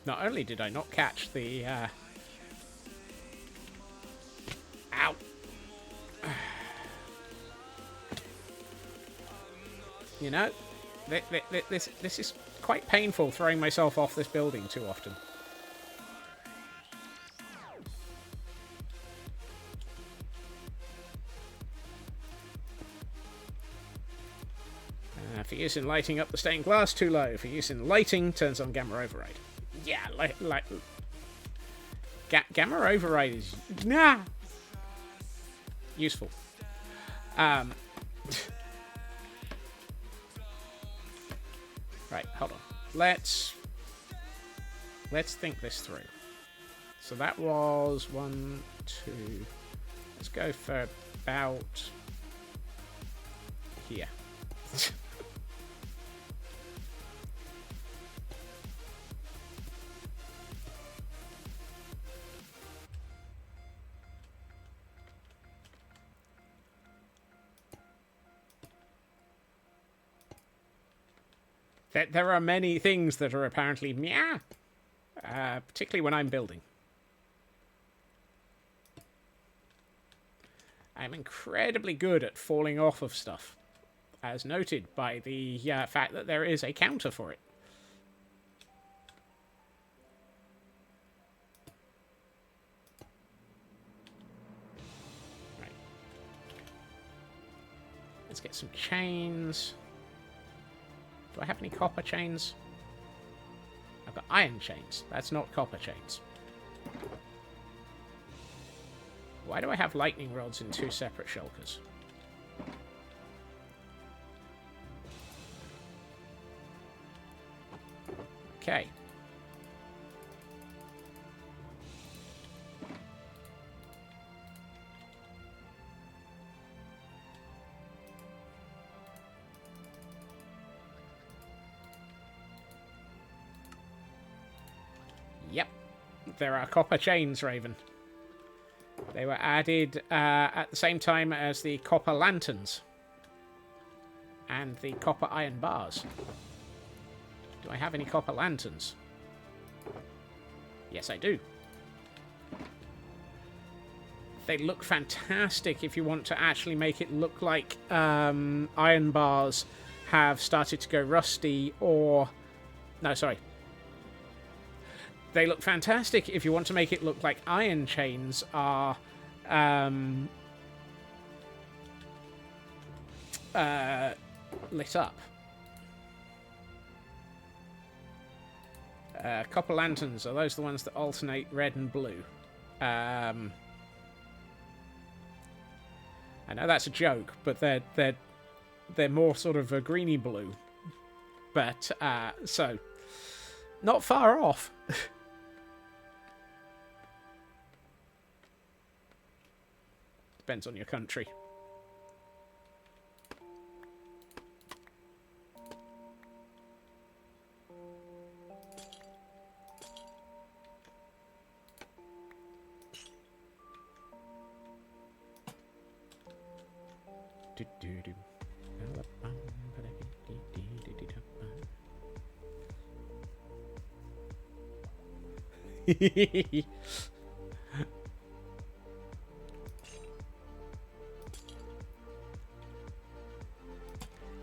Not only did I not catch the, Ow! You know, this is quite painful, throwing myself off this building too often. For use in lighting up the stained glass, too low. For use in lighting, turns on gamma override. Yeah, gamma override is useful. Right, hold on. Let's think this through. So that was 1, 2. Let's go for about here. There are many things that are apparently meow, particularly when I'm building. I'm incredibly good at falling off of stuff, as noted by the fact that there is a counter for it. Right. Let's get some chains. Do I have any copper chains? I've got iron chains. That's not copper chains. Why do I have lightning rods in 2 separate shulkers? Okay. Yep, there are copper chains, Raven. They were added at the same time as the copper lanterns and the copper iron bars. Do I have any copper lanterns? Yes, I do. They look fantastic if you want to actually make it look like iron bars have started to go rusty or... No, sorry. They look fantastic if you want to make it look like iron chains are lit up. Copper lanterns, are those the ones that alternate red and blue? I know that's a joke, but they're more sort of a greeny blue. But so not far off. Depends on your country.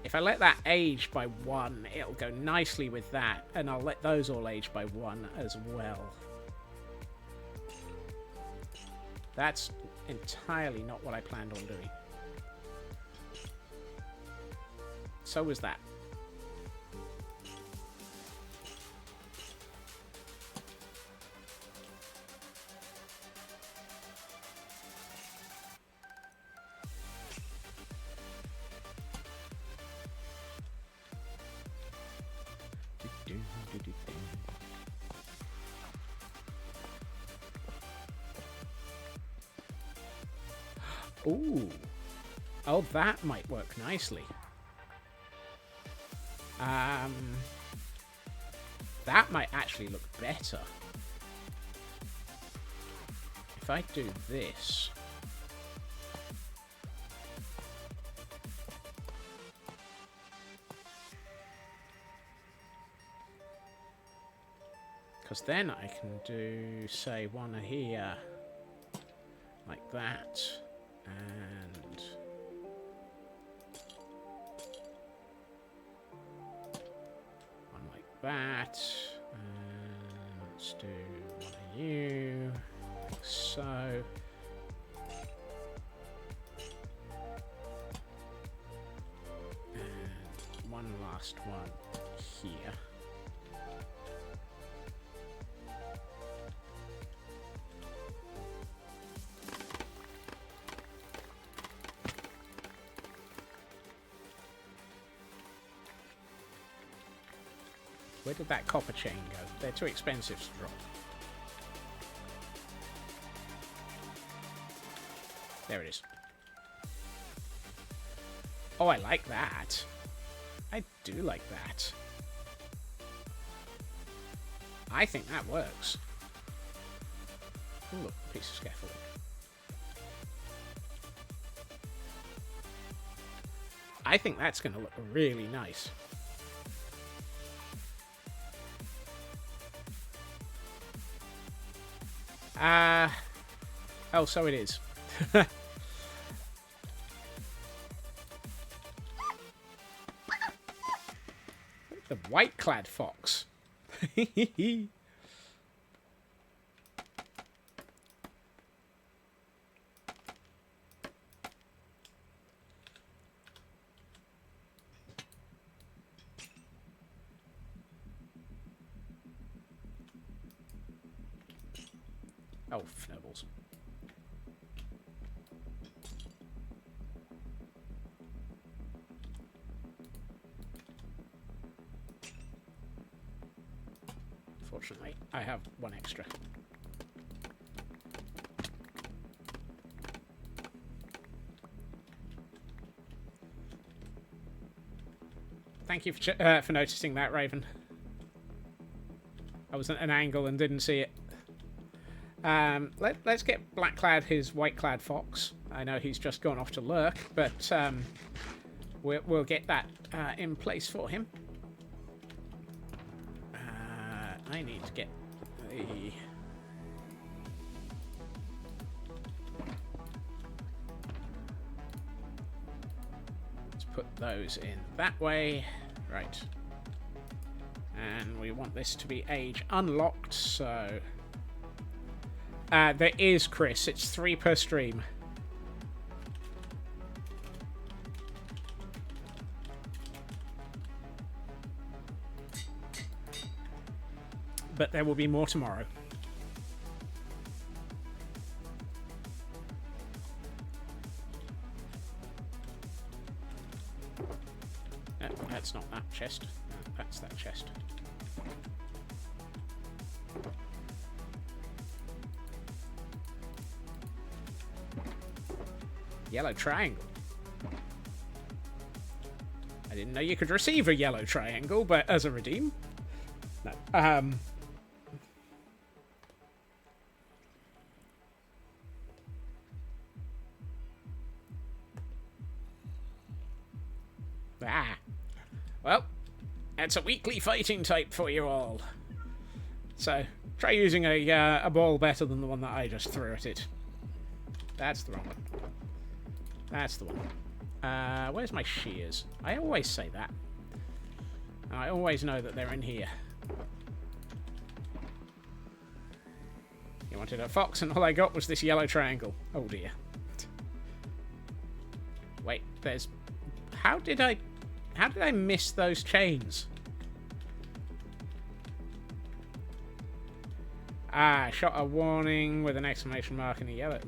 If I let that age by 1, it'll go nicely with that, and I'll let those all age by 1 as well. That's entirely not what I planned on doing. So was that. Ooh. Oh, that might work nicely. That might actually look better. If I do this... Because then I can do, say, one here, like that, and one like that, and let's do one of you, like so. And one last one here. Where did that copper chain go? They're too expensive to drop. There it is. Oh, I like that. I do like that. I think that works. Ooh, look, a piece of scaffolding. I think that's going to look really nice. Oh, so it is. The white-clad fox. Oh, snowballs. Fortunately, I have one extra. Thank you for noticing that, Raven. I was at an angle and didn't see it. Let's get Blackclad his white-clad fox. I know he's just gone off to lurk, but we'll get that in place for him. I need to get the... Let's put those in that way. Right. And we want this to be age unlocked, so... there is, Chris. It's 3 per stream. But there will be more tomorrow. No, that's not that chest. No, that's that chest. Yellow triangle. I didn't know you could receive a yellow triangle, but as a redeem. No. Well, that's a weekly fighting type for you all. So, try using a ball better than the one that I just threw at it. That's the wrong one. That's the one. Where's my shears? I always say that. I always know that they're in here. You wanted a fox, and all I got was this yellow triangle. Oh dear. Wait, there's... How did I miss those chains? Ah, shot a warning with an exclamation mark and a yellow.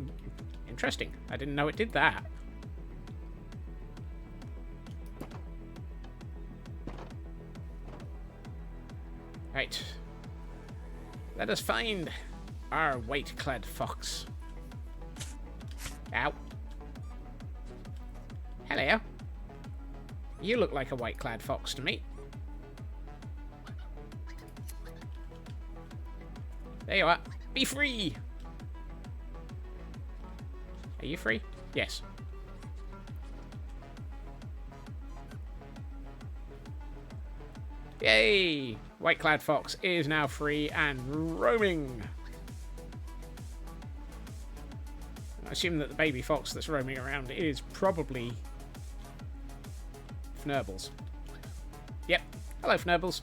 Interesting. I didn't know it did that. Right. Let us find our white-clad fox. Ow. Hello. You look like a white-clad fox to me. There you are. Be free! Are you free? Yes. Yay! White-clad fox is now free and roaming. I assume that the baby fox that's roaming around is probably Fnurbles. Yep. Hello, Fnurbles.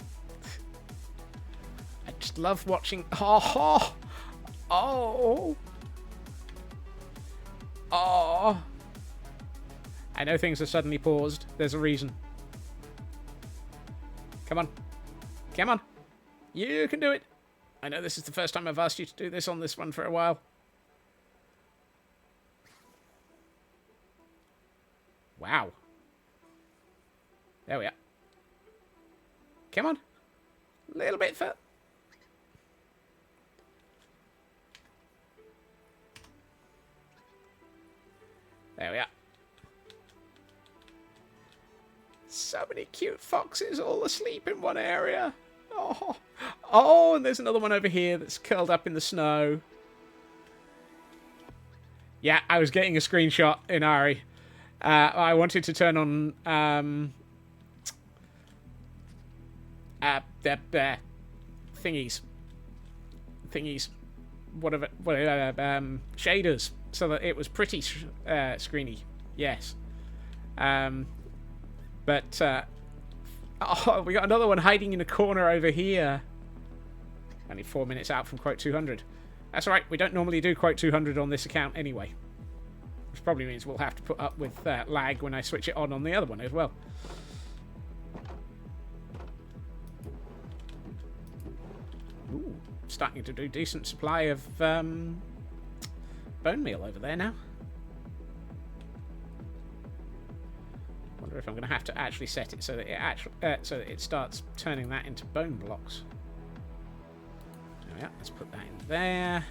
I just love watching... Oh! Oh! Oh! I know things are suddenly paused. There's a reason. Come on. Come on. You can do it. I know this is the first time I've asked you to do this on this one for a while. Wow. There we are. Come on. A little bit further. There we are. So many cute foxes all asleep in one area. Oh, oh, and there's another one over here that's curled up in the snow. Yeah, I was getting a screenshot in Ari. I wanted to turn on thingies, whatever, shaders, so that it was pretty screeny. Yes. But oh, we got another one hiding in a corner over here. Only 4 minutes out from quote 200. That's all right. We don't normally do quote 200 on this account anyway. Which probably means we'll have to put up with lag when I switch it on the other one as well. Ooh, starting to do decent supply of bone meal over there now. Wonder if I'm going to have to actually set it so that it starts turning that into bone blocks. There we are. Let's put that in there.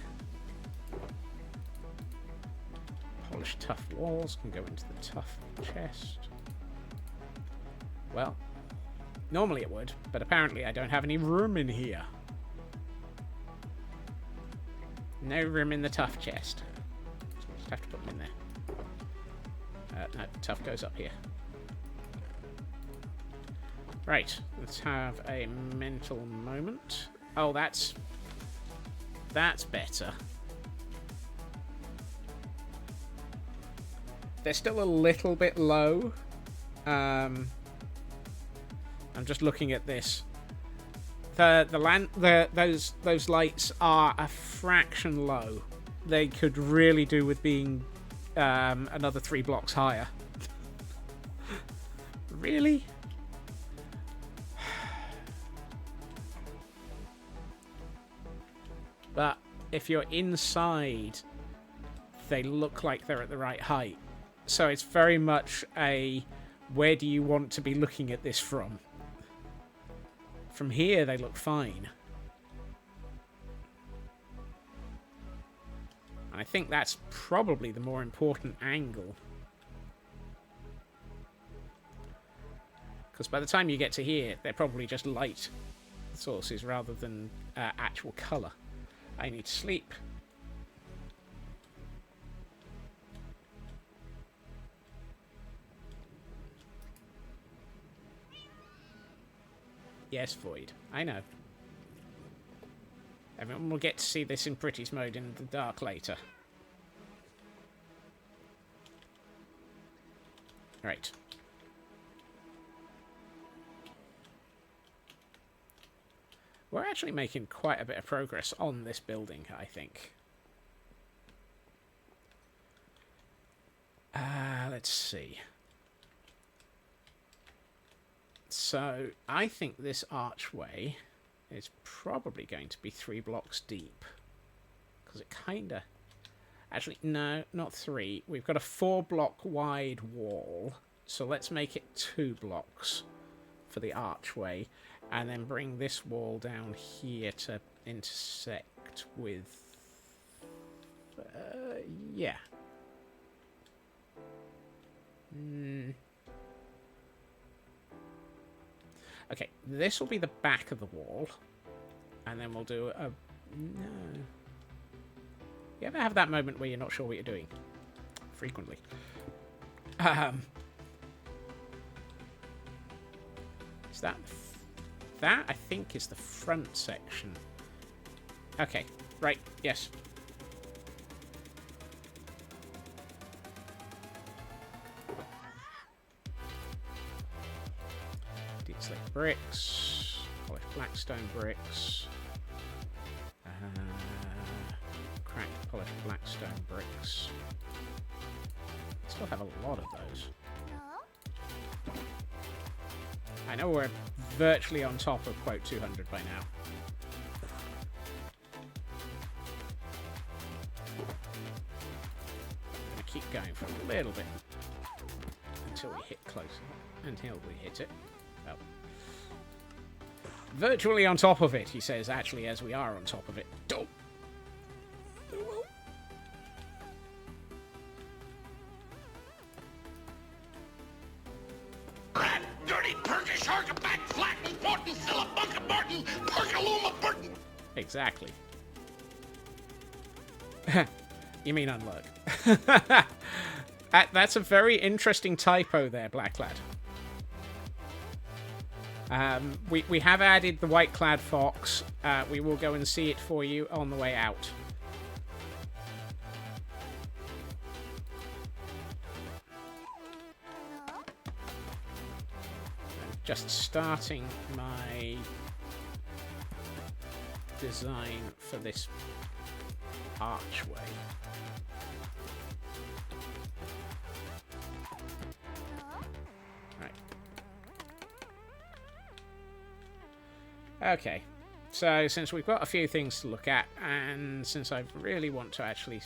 Polished tough walls can go into the tough chest. Well, normally it would, but apparently I don't have any room in here. No room in the tough chest. Just have to put them in there. No, tough goes up here. Right, let's have a mental moment. Oh, that's better. They're still a little bit low. I'm just looking at this. Those lights are a fraction low. They could really do with being another 3 blocks higher. Really? But if you're inside, they look like they're at the right height. So it's very much a, where do you want to be looking at this from? From here, they look fine. I think that's probably the more important angle. Because by the time you get to here, they're probably just light sources rather than actual colour. I need sleep. Yes, Void. I know. Everyone will get to see this in Pretty's mode in the dark later. Right. We're actually making quite a bit of progress on this building, I think. let's see. So I think this archway is probably going to be 3 blocks deep. Because it kind of... Actually, no, not 3. We've got a 4-block wide wall. So let's make it 2 blocks for the archway. And then bring this wall down here to intersect with... yeah. Okay, this will be the back of the wall. And then we'll do a... No. You ever have that moment where you're not sure what you're doing? Frequently. Is that... That, I think, is the front section. Okay, right, yes. Deep slate bricks, polished blackstone bricks, cracked polished blackstone bricks. Still have a lot of those. I know we're virtually on top of quote 200 by now. I'm gonna keep going for a little bit until we hit close. Until we hit it. Well, virtually on top of it, he says, actually, as we are on top of it. Oh. Exactly. You mean unload. That's a very interesting typo there, Blacklad. We have added the white-clad fox. We will go and see it for you on the way out. I'm just starting my design for this archway. Right. Okay. So, since we've got a few things to look at, and since I really want to actually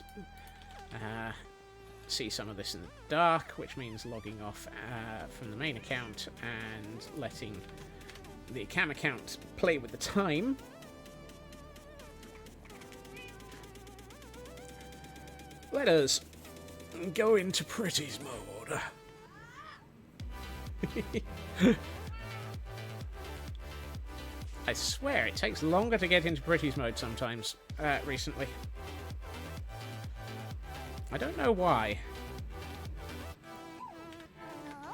see some of this in the dark, which means logging off from the main account and letting the cam account play with the time, let us go into Pretty's mode. I swear, it takes longer to get into Pretty's mode sometimes, recently. I don't know why.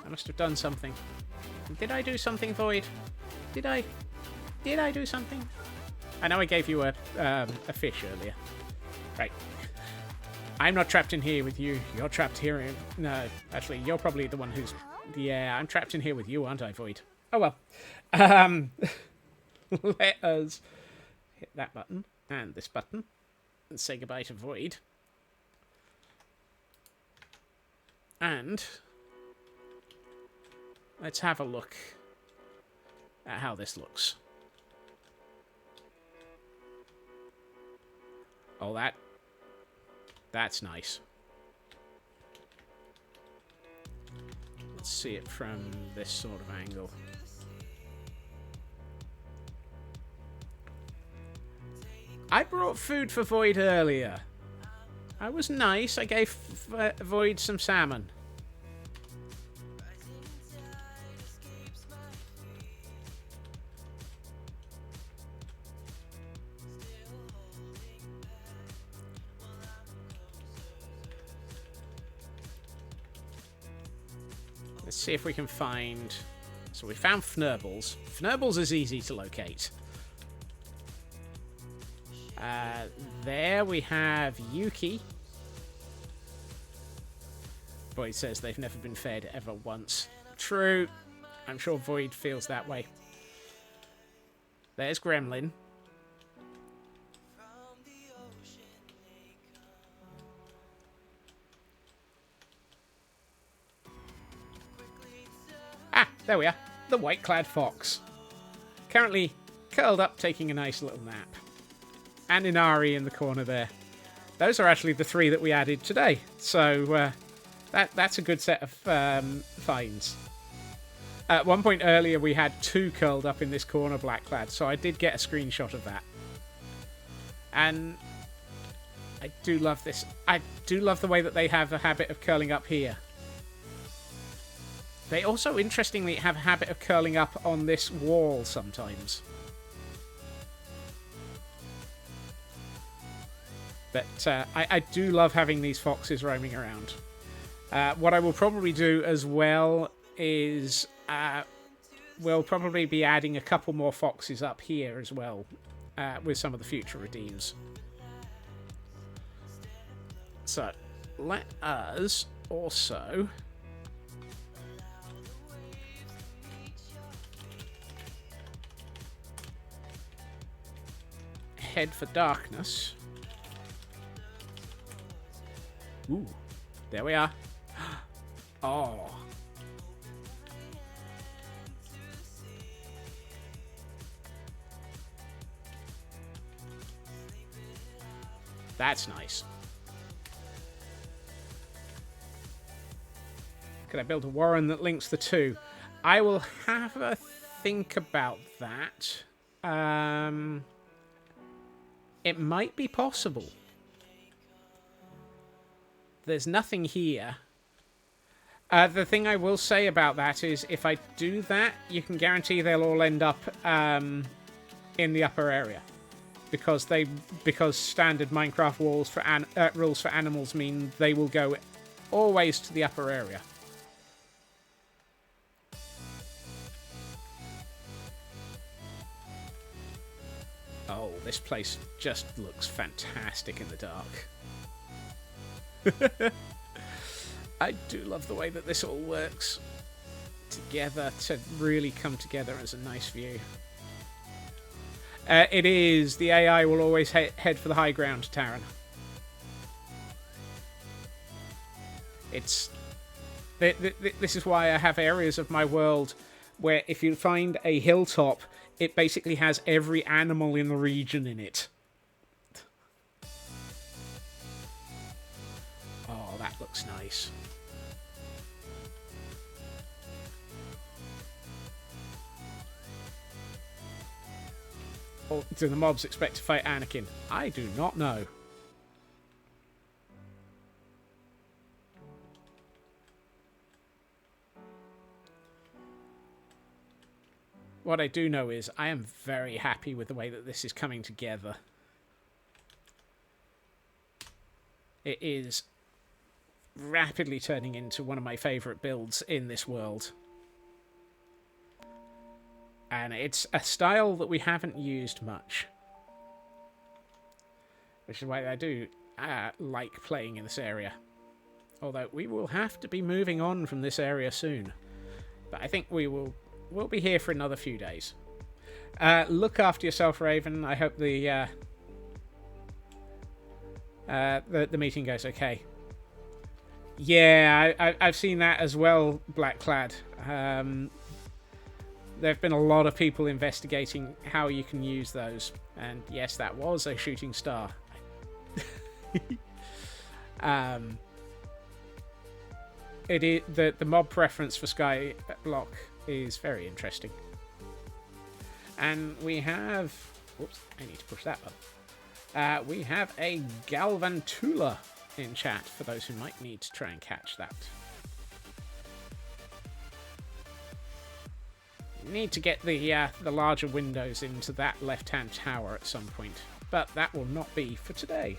I must have done something. Did I do something, Void? Did I do something? I know I gave you a fish earlier. Right. I'm not trapped in here with you. You're trapped here. No, actually, you're probably the one who's... Yeah, I'm trapped in here with you, aren't I, Void? Oh, well. Let us hit that button and this button and say goodbye to Void. And let's have a look at how this looks. Oh, that's nice. Let's see it from this sort of angle. I brought food for Void earlier. I was nice. I gave Void some salmon. Let's see if we can find... So we found Fnurbles. Fnurbles is easy to locate. There we have Yuki. Void says they've never been fed ever once. True. I'm sure Void feels that way. There's Gremlin. There we are. The white-clad fox. Currently curled up, taking a nice little nap. And Inari in the corner there. Those are actually the 3 that we added today. So that's a good set of finds. At one point earlier, we had 2 curled up in this corner, black-clad. So I did get a screenshot of that. And I do love this. I do love the way that they have a habit of curling up here. They also, interestingly, have a habit of curling up on this wall sometimes. But I do love having these foxes roaming around. What I will probably do as well is we'll probably be adding a couple more foxes up here as well with some of the future redeems. So let us also head for darkness. Ooh, there we are. Oh. That's nice. Could I build a warren that links the 2? I will have a think about that. It might be possible. There's nothing here. The thing I will say about that is if I do that, you can guarantee they'll all end up in the upper area. Because standard Minecraft rules for animals mean they will go always to the upper area. Oh, this place just looks fantastic in the dark. I do love the way that this all works together to really come together as a nice view. It is. The AI will always head for the high ground, Taran. It's... This is why I have areas of my world where if you find a hilltop, it basically has every animal in the region in it. Oh, that looks nice. Or do the mobs expect to fight Anakin? I do not know. What I do know is I am very happy with the way that this is coming together. It is rapidly turning into one of my favourite builds in this world. And it's a style that we haven't used much. Which is why I do like playing in this area. Although we will have to be moving on from this area soon. But I think we'll be here for another few days. Look after yourself, Raven. I hope the meeting goes okay. Yeah, I've seen that as well, Blackclad. There have been a lot of people investigating how you can use those. And yes, that was a shooting star. It is the mob preference for Skyblock is very interesting. And we have... Whoops, I need to push that button. We have a Galvantula in chat, for those who might need to try and catch that. Need to get the larger windows into that left-hand tower at some point, but that will not be for today.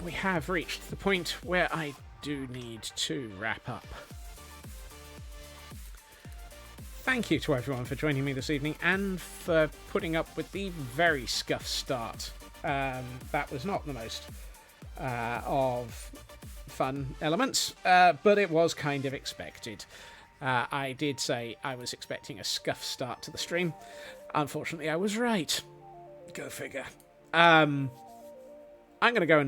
We have reached the point where I do need to wrap up. Thank you to everyone for joining me this evening and for putting up with the very scuffed start. That was not the most of fun elements, but it was kind of expected. I did say I was expecting a scuffed start to the stream. Unfortunately, I was right. Go figure. I'm going to go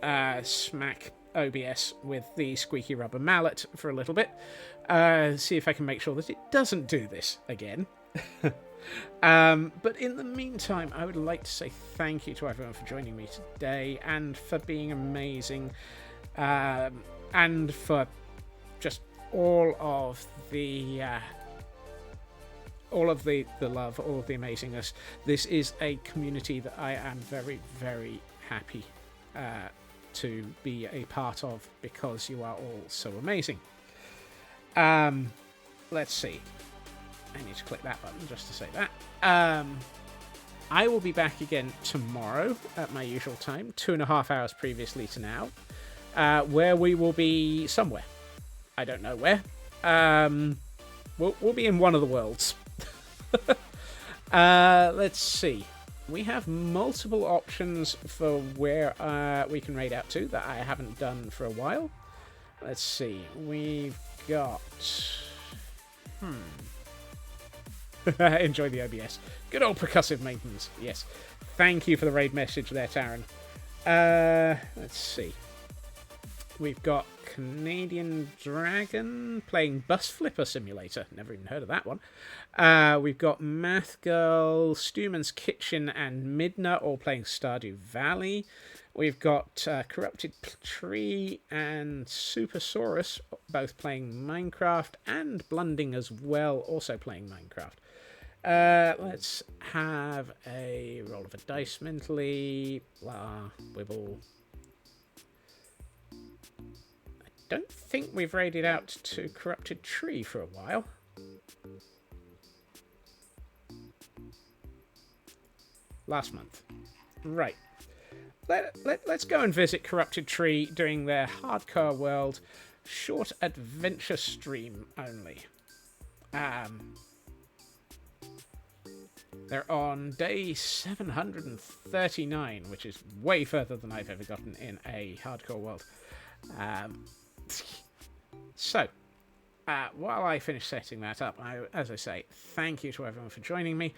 and smack OBS with the squeaky rubber mallet for a little bit. See if I can make sure that it doesn't do this again. But in the meantime, I would like to say thank you to everyone for joining me today and for being amazing, and for just all of the love, all of the amazingness. This is a community that I am very, very happy to be a part of because you are all so amazing. Let's see. I need to click that button just to say that. I will be back again tomorrow at my usual time, 2.5 hours previously to now, where we will be somewhere. I don't know where. We'll be in one of the worlds. Let's see. We have multiple options for where we can raid out to that I haven't done for a while. Let's see. We've got... Enjoy the OBS. Good old percussive maintenance. Yes. Thank you for the raid message there, Taryn. Let's see. We've got Canadian Dragon playing Bus Flipper Simulator. Never even heard of that one. We've got Math Girl, Stewman's Kitchen, and Midna all playing Stardew Valley. We've got Corrupted Tree and Supersaurus both playing Minecraft, and Blunding as well, also playing Minecraft. Let's have a roll of a dice mentally. Blah, wibble. I don't think we've raided out to Corrupted Tree for a while. Last month. Right. Let's go and visit Corrupted Tree during their Hardcore World short adventure stream only. They're on day 739, which is way further than I've ever gotten in a Hardcore World. So, while I finish setting that up, as I say, thank you to everyone for joining me.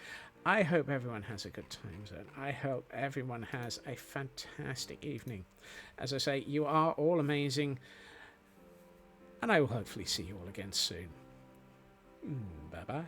I hope everyone has a good time zone. I hope everyone has a fantastic evening. As I say, you are all amazing, and I will hopefully see you all again soon. Bye-bye.